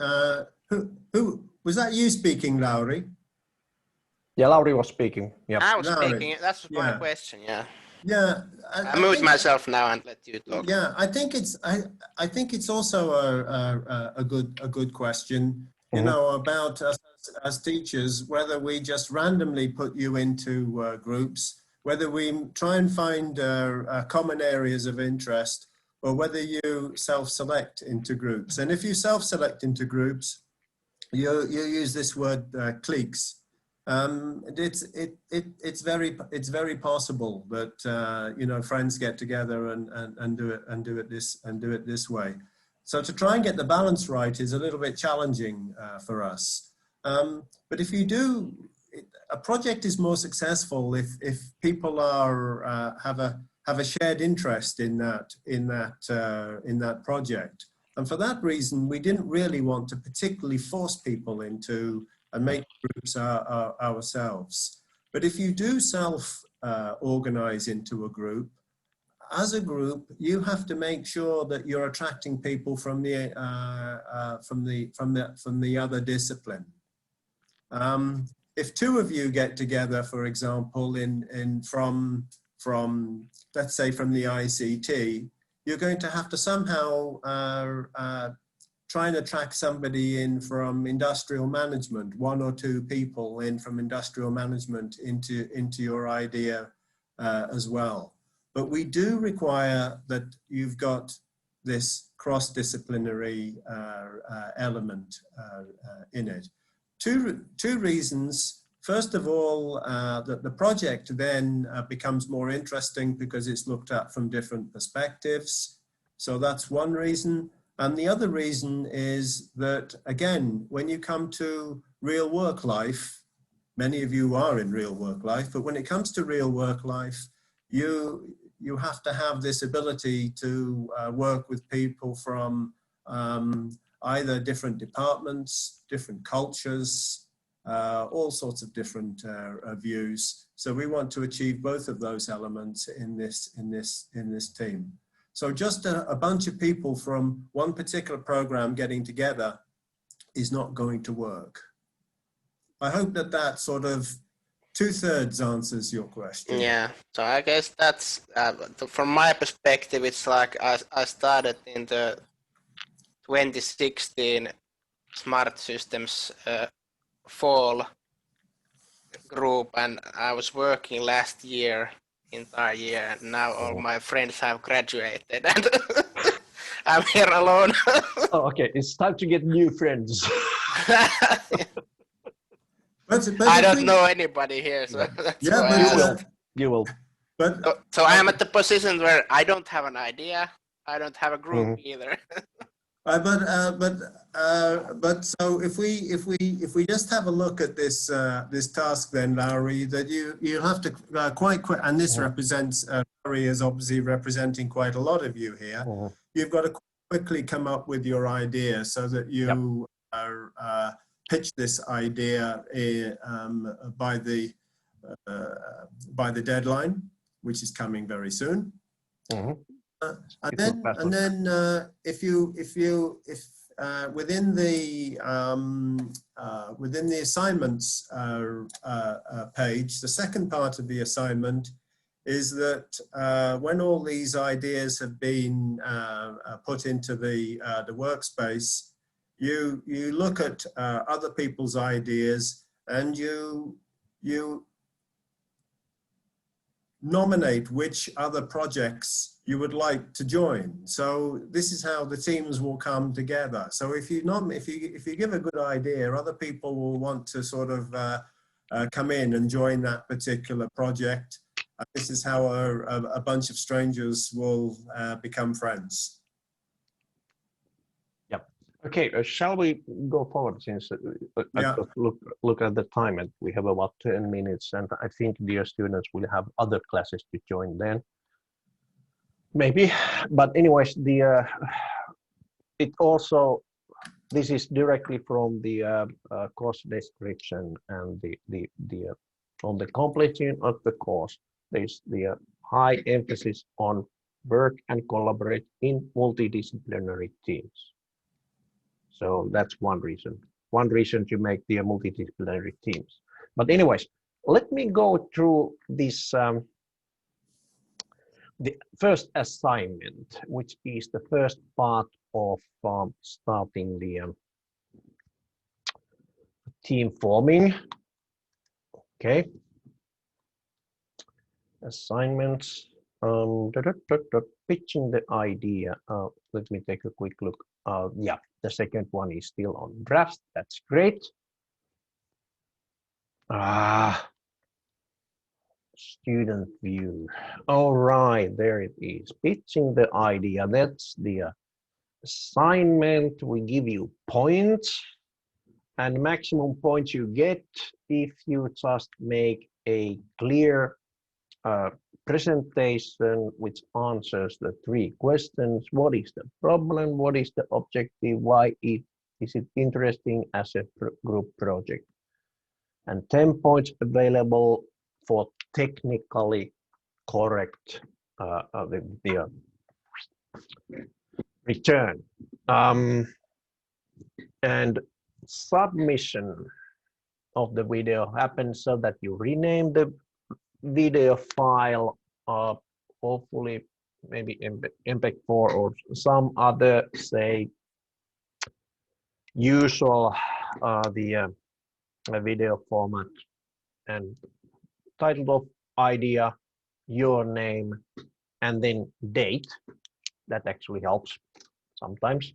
who was that you speaking, Lauri? Yeah, Lauri was speaking. Yeah, I was Lauri. speaking. That's my question. Yeah. Yeah. I mute myself now and let you talk. Yeah, I think it's also a good question. You know, about us as teachers, whether we just randomly put you into groups, whether we try and find common areas of interest, or whether you self-select into groups. And if you self-select into groups, you use this word cliques. It's very possible that you know, friends get together and do it this way. So to try and get the balance right is a little bit challenging for us. But if you do, a project is more successful if people are have a shared interest in that project. And for that reason, we didn't really want to particularly force people into and make groups ourselves. But if you do self-organize into a group, as a group, you have to make sure that you're attracting people from the other discipline. If two of you get together, for example, from let's say from the ICT, you're going to have to somehow try and attract somebody in from industrial management, one or two people in from industrial management into your idea as well. But we do require that you've got this cross-disciplinary element in it. Two reasons. First of all, that the project then becomes more interesting because it's looked at from different perspectives. So that's one reason. And the other reason is that, again, when you come to real work life, many of you are in real work life, but when it comes to real work life, you have to have this ability to work with people from either different departments, different cultures, all sorts of different views. So we want to achieve both of those elements in this team. So just a bunch of people from one particular program getting together is not going to work. I hope that sort of 2/3 answers your question. Yeah, so I guess that's from my perspective. It's like I started in the 2016 Smart Systems fall group, and I was working last year, entire year, and now all my friends have graduated, and I'm here alone. Oh, okay, it's time to get new friends. But I if don't we- know anybody here, so that's Yeah, why. but, You will. So I am at the position where I don't have an idea. I don't have a group either. but so if we just have a look at this this task then, Larry, that you have to quite quick, and this represents Larry is obviously representing quite a lot of you here. You've got to quickly come up with your idea so that you pitch this idea by the deadline, which is coming very soon. And then if within the assignments page, the second part of the assignment is that when all these ideas have been put into the workspace, you look at other people's ideas and you nominate which other projects you would like to join. So this is how the teams will come together. So if you give a good idea, other people will want to sort of come in and join that particular project. This is how a bunch of strangers will become friends. Okay, shall we go forward, since look at the time, and we have about 10 minutes, and I think dear students will have other classes to join then. Maybe, but anyways, this is directly from the course description, and on the completion of the course, there's the high emphasis on work and collaborate in multidisciplinary teams. So that's one reason to make the multidisciplinary teams. But anyways, let me go through this, the first assignment, which is the first part of starting the team forming. Okay. Assignments, pitching the idea. Let me take a quick look. Yeah, the second one is still on draft. That's great. Student view. All right, there it is. Pitching the idea. That's the assignment. We give you points, and maximum points you get if you just make a clear presentation which answers the 3 questions. What is the problem? What is the objective? Why is it interesting as a group project? And 10 points available for technically correct the return. And submission of the video happens so that you rename the video file, hopefully maybe MP4 or some other, say, usual the video format, and title of idea, your name, and then date. That actually helps sometimes.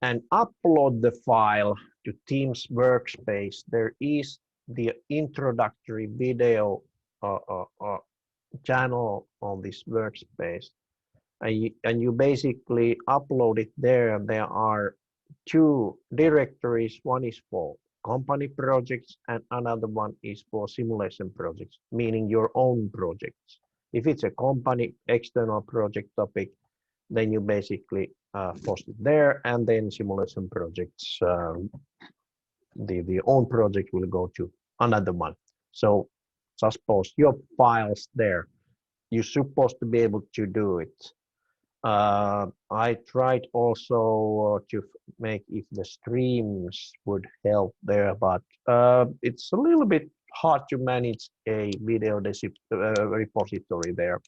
And upload the file to Teams workspace. There is the introductory video channel on this workspace, and you basically upload it there. There are 2 directories. One is for company projects and another one is for simulation projects, meaning your own projects. If it's a company external project topic, then you basically post it there, and then simulation projects, the own project will go to another one. So just post your files there. You're supposed to be able to do it. I tried also to make if the streams would help there, but it's a little bit hard to manage a video repository there.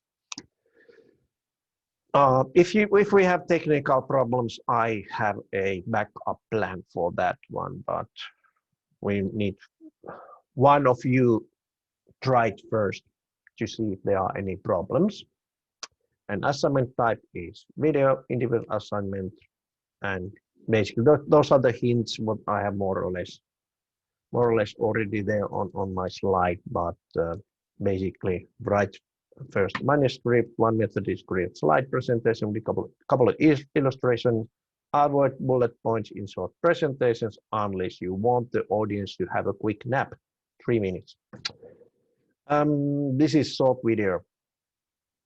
If we have technical problems, I have a backup plan for that one, but we need one of you try it first to see if there are any problems. And assignment type is video, individual assignment, and basically those are the hints what I have more or less already there on my slide, but basically write first manuscript, one method is create slide presentation with a couple of illustrations, avoid bullet points in short presentations unless you want the audience to have a quick nap, 3 minutes. This is short video,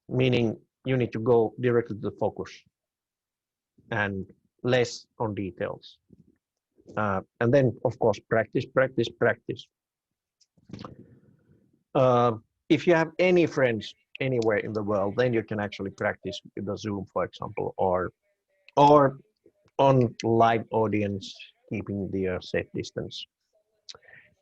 meaning you need to go directly to the focus and less on details. And then, of course, practice. If you have any friends anywhere in the world, then you can actually practice with the Zoom, for example, or on live audience, keeping the safe distance.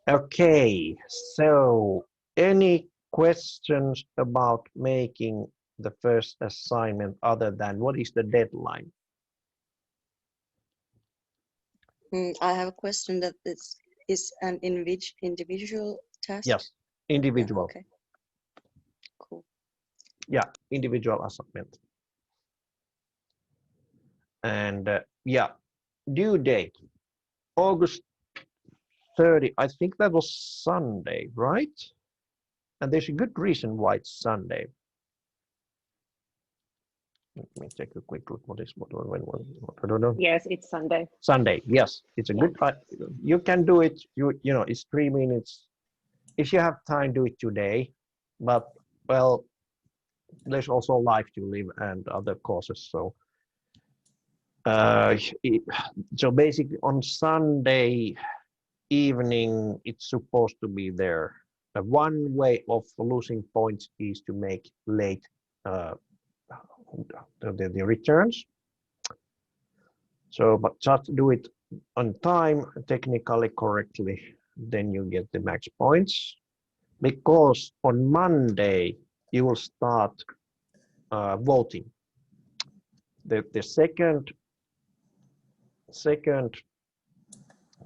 Okay, so any questions about making the first assignment other than what is the deadline? I have a question that this is an individual task. Yes, individual. Okay. Cool. Yeah, individual assignment. And yeah, due date, August 30. I think that was Sunday, right? And there's a good reason why it's Sunday. Let me take a quick look. What I don't know. Yes, it's Sunday. Sunday, yes, it's a good. You can do it. You know, it's 3 minutes. If you have time, do it today. But well, there's also life to live and other causes. So, so basically, on Sunday evening, it's supposed to be there. One way of losing points is to make late the returns. So, but just do it on time, technically correctly, then you get the max points. Because on Monday you will start voting. The second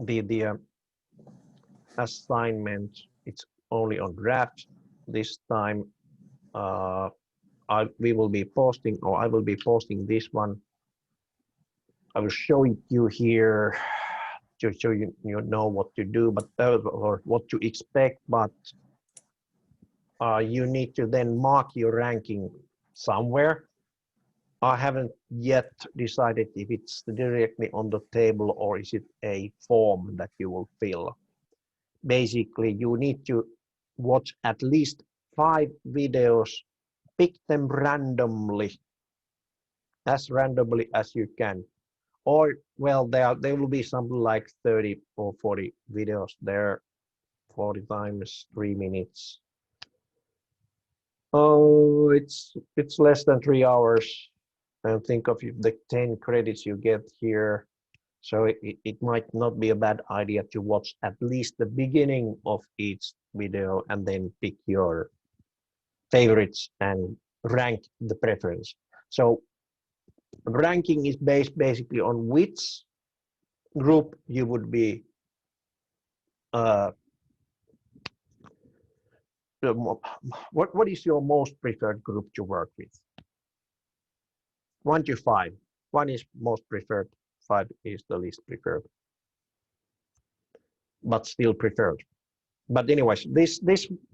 the assignment, it's only on draft this time. We will be posting, or I will be posting this one. I will show it you here to show you know what to do, but or what to expect. But you need to then mark your ranking somewhere. I haven't yet decided if it's directly on the table or is it a form that you will fill. Basically, you need to watch at least 5 videos, pick them randomly as you can. Or, well, there will be something like 30 or 40 videos there, 40 times 3 minutes. Oh, it's less than 3 hours. And think of the 10 credits you get here. So it might not be a bad idea to watch at least the beginning of each video and then pick your favorites and rank the preference. So ranking is based basically on which group you would be what is your most preferred group to work with? 1 to 5. 1 is most preferred, 5 is the least preferred, but still preferred. But anyways, this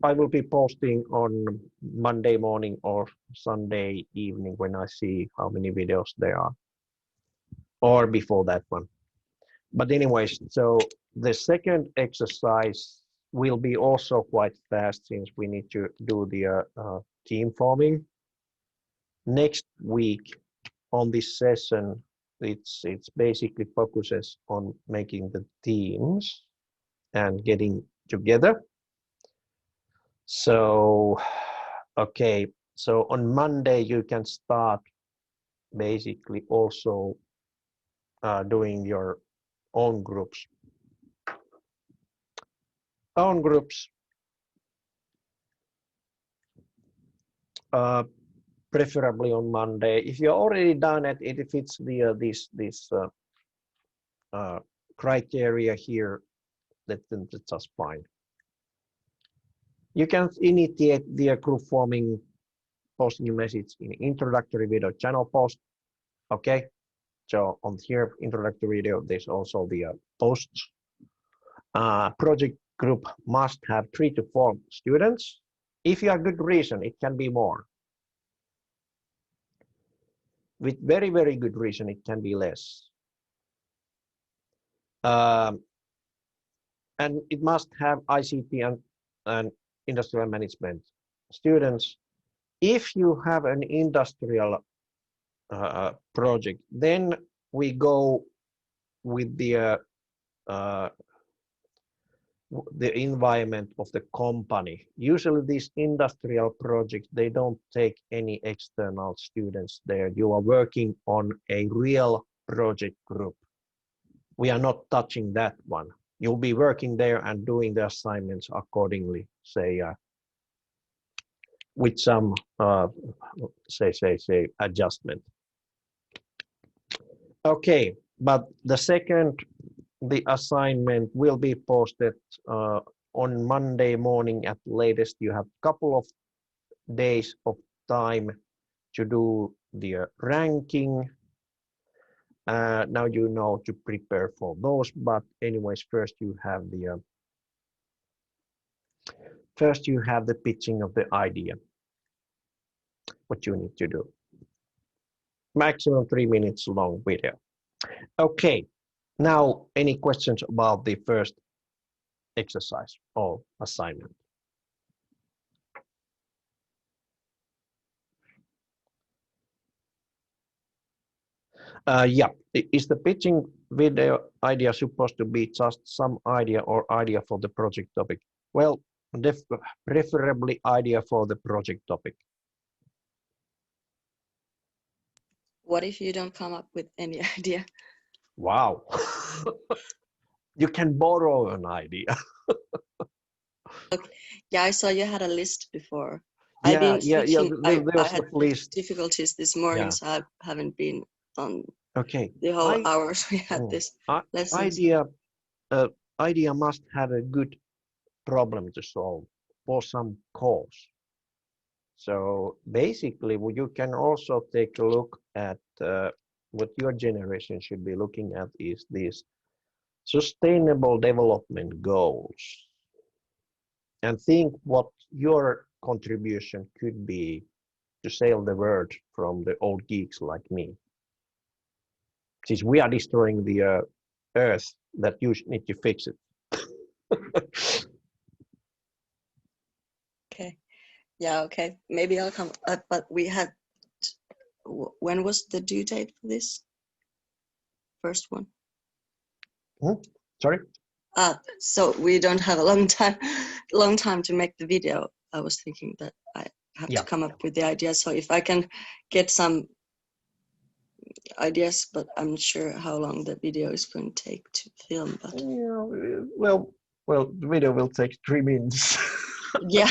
I will be posting on Monday morning or Sunday evening when I see how many videos there are, or before that one. But anyways, so the second exercise will be also quite fast since we need to do the team forming. Next week on this session, it's basically focuses on making the teams and getting together. So, okay, so on Monday you can start basically also doing your own groups. preferably on Monday. If you're already done it, it fits the this criteria here. That's just fine. You can initiate the group forming, posting a message in introductory video channel post. Okay, so on here introductory video, there's also the posts. Project group must have 3 to 4 students. If you have good reason, it can be more. With very, very good reason, it can be less. And it must have ICT and industrial management students. If you have an industrial project, then we go with the environment of the company. Usually these industrial projects, they don't take any external students there. You are working on a real project group. We are not touching that one. You'll be working there and doing the assignments accordingly, say, with some, say adjustment. Okay, but the assignment will be posted on Monday morning at latest. You have a couple of days of time to do the ranking. Now you know to prepare for those, but anyways, first you have the pitching of the idea, what you need to do. Maximum 3 minutes long video. Okay, now any questions about the first exercise or assignment? Yeah, is the pitching video idea supposed to be just some idea or idea for the project topic? Well, preferably idea for the project topic. What if you don't come up with any idea? Wow. You can borrow an idea. Okay. Yeah, I saw you had a list before. Yeah, I've been there I was had a list. difficulties this morning, Yeah. so I haven't been on Okay. the whole hours we had this lesson. Idea must have a good problem to solve for some cause. So basically, you can also take a look at what your generation should be looking at is these sustainable development goals, and think what your contribution could be to save the world from the old geeks like me. Since we are destroying the earth, that you need to fix it. Okay. Yeah, okay. Maybe I'll come up, but we had, when was the due date for this? First one. Sorry? So we don't have a long time to make the video. I was thinking that I have to come up with the idea. So if I can get some ideas, but I'm not sure how long the video is going to take to film. But yeah, well, the video will take 3 minutes. Yeah,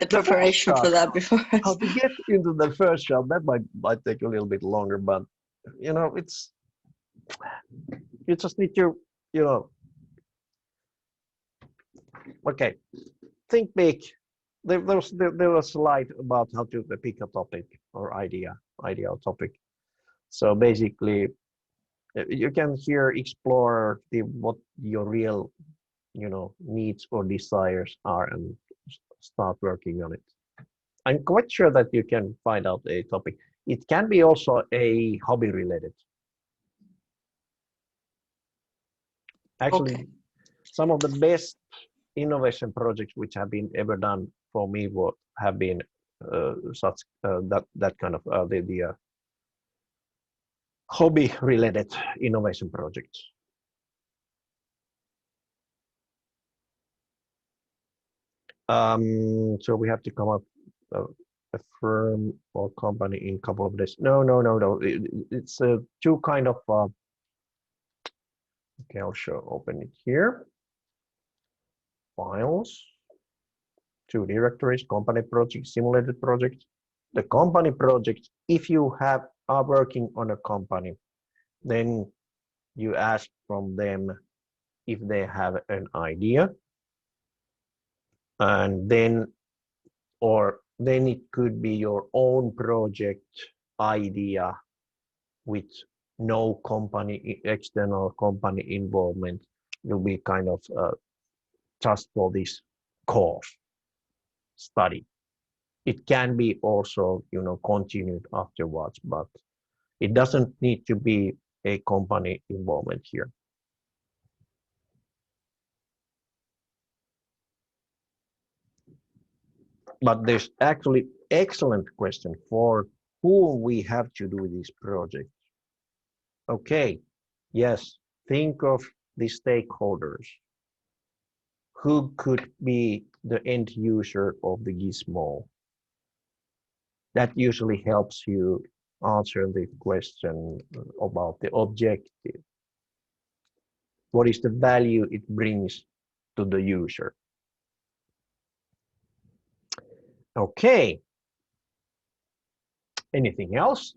the preparation for that before. How to get into the first shot, that might take a little bit longer, but you know, you just need to, you know, okay, think big. There was a slide about how to pick a topic or idea or topic. So basically, you can here explore what your real, you know, needs or desires are and start working on it. I'm quite sure that you can find out a topic. It can be also a hobby related. Actually, some of the best innovation projects which have been ever done for me have been such that kind of the hobby related innovation projects. So we have to come up a firm or company in a couple of days. No. It's two kind of. Okay, I'll open it here. Files, 2 directories, company project, simulated project. the company projects, if you are working on a company, then you ask from them if they have an idea, and then it could be your own project idea with no company, external company involvement. Will be kind of just for this course study. It can be also, continued afterwards, but it doesn't need to be a company involvement here. But there's actually excellent question for whom we have to do this project. Okay, yes, think of the stakeholders. Who could be the end user of the gizmo? That usually helps you answer the question about the objective. What is the value it brings to the user? Okay. Anything else?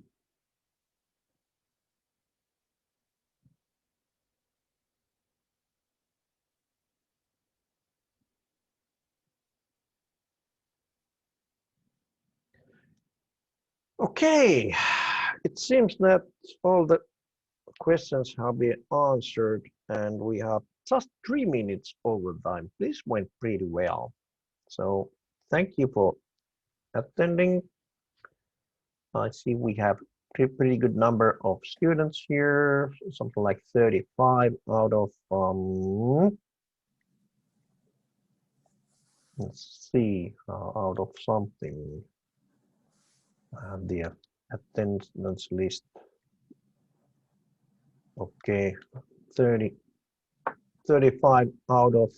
Okay, it seems that all the questions have been answered and we have just 3 minutes overtime. This went pretty well. So thank you for attending. I see we have a pretty good number of students here, something like 35 out of, let's see, out of something. I have the attendance list. Okay, 35 out of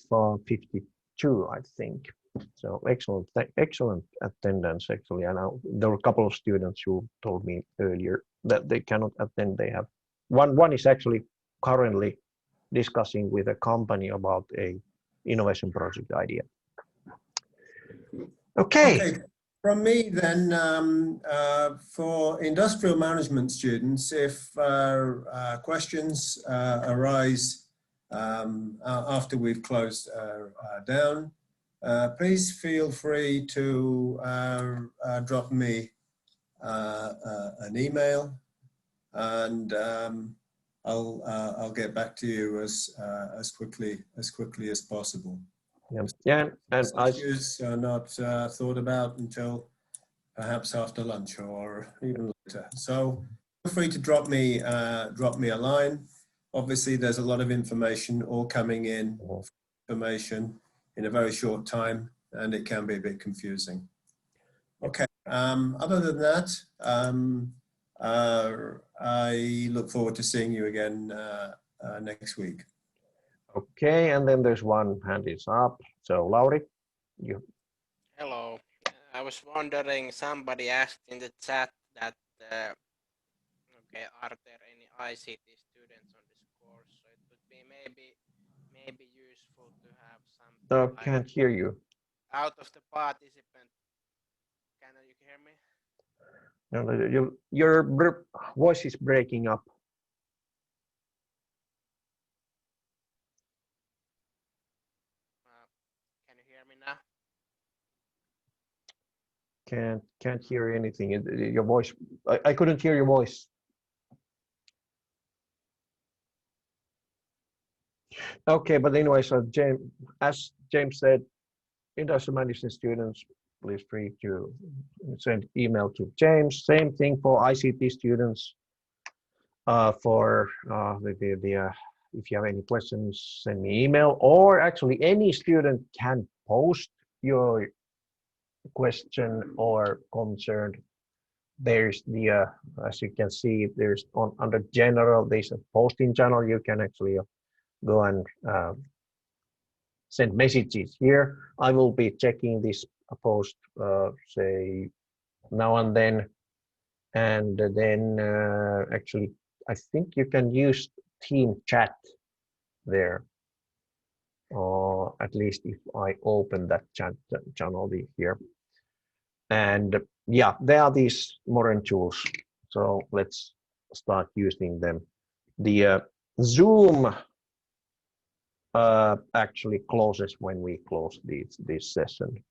52, I think. So excellent attendance actually. And there were a couple of students who told me earlier that they cannot attend. They have one is actually currently discussing with a company about a innovation project idea. Okay. From me then, for industrial management students, if questions arise after we've closed down, please feel free to drop me an email, and I'll get back to you as quickly as possible. Yeah, and issues are not thought about until perhaps after lunch or even later. So feel free to drop me a line. Obviously, there's a lot of information all coming in in a very short time, and it can be a bit confusing. Okay. Other than that, I look forward to seeing you again next week. Okay, and then there's one hand is up. So Lauri, you. Hello. I was wondering, somebody asked in the chat that, okay, are there any ICT students on this course? So it would be maybe useful to have something like Can't hear you. out of the participant. Can you hear me? No, your voice is breaking up. Can you hear me now? Can't hear anything. Your voice, I couldn't hear your voice. Okay, but anyway, so as James said, industrial management students, please free to send email to James. Same thing for ICT students. If you have any questions, send me email, or actually any student can post your question or concern. There's the as you can see, there's under general, there's a posting channel. You can actually go and send messages here. I will be checking this post say now and then, and then actually I think you can use team chat there, or at least if I open that chat channel here. And yeah, there are these modern tools. So let's start using them. The Zoom actually closes when we close this session.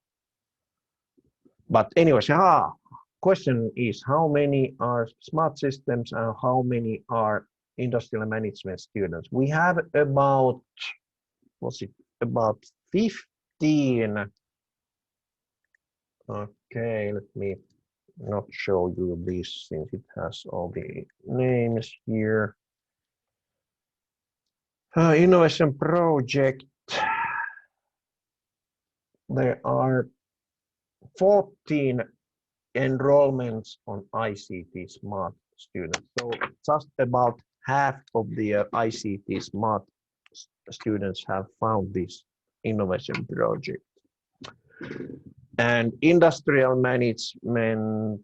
But anyways, question is how many are smart systems and how many are industrial management students? We have about, what's it, about 15. Okay, let me not show you this since it has all the names here. Innovation project. There are 14 enrollments on ICT Smart students. So just about half of the ICT Smart students have found this innovation project. And industrial management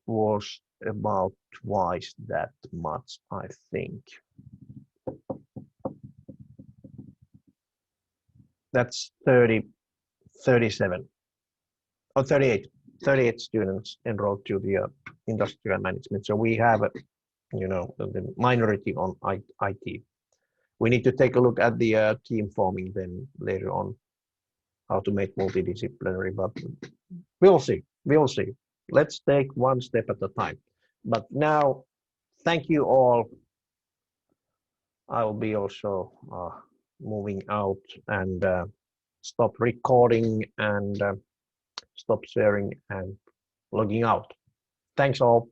was about twice that much, I think. That's 37 or 38 students enrolled to the industrial management. So we have, the minority on IT. We need to take a look at the team forming then later on, how to make multidisciplinary, but we'll see. Let's take one step at a time. But now, thank you all. I will be also moving out and stop recording and stop sharing and logging out. Thanks all.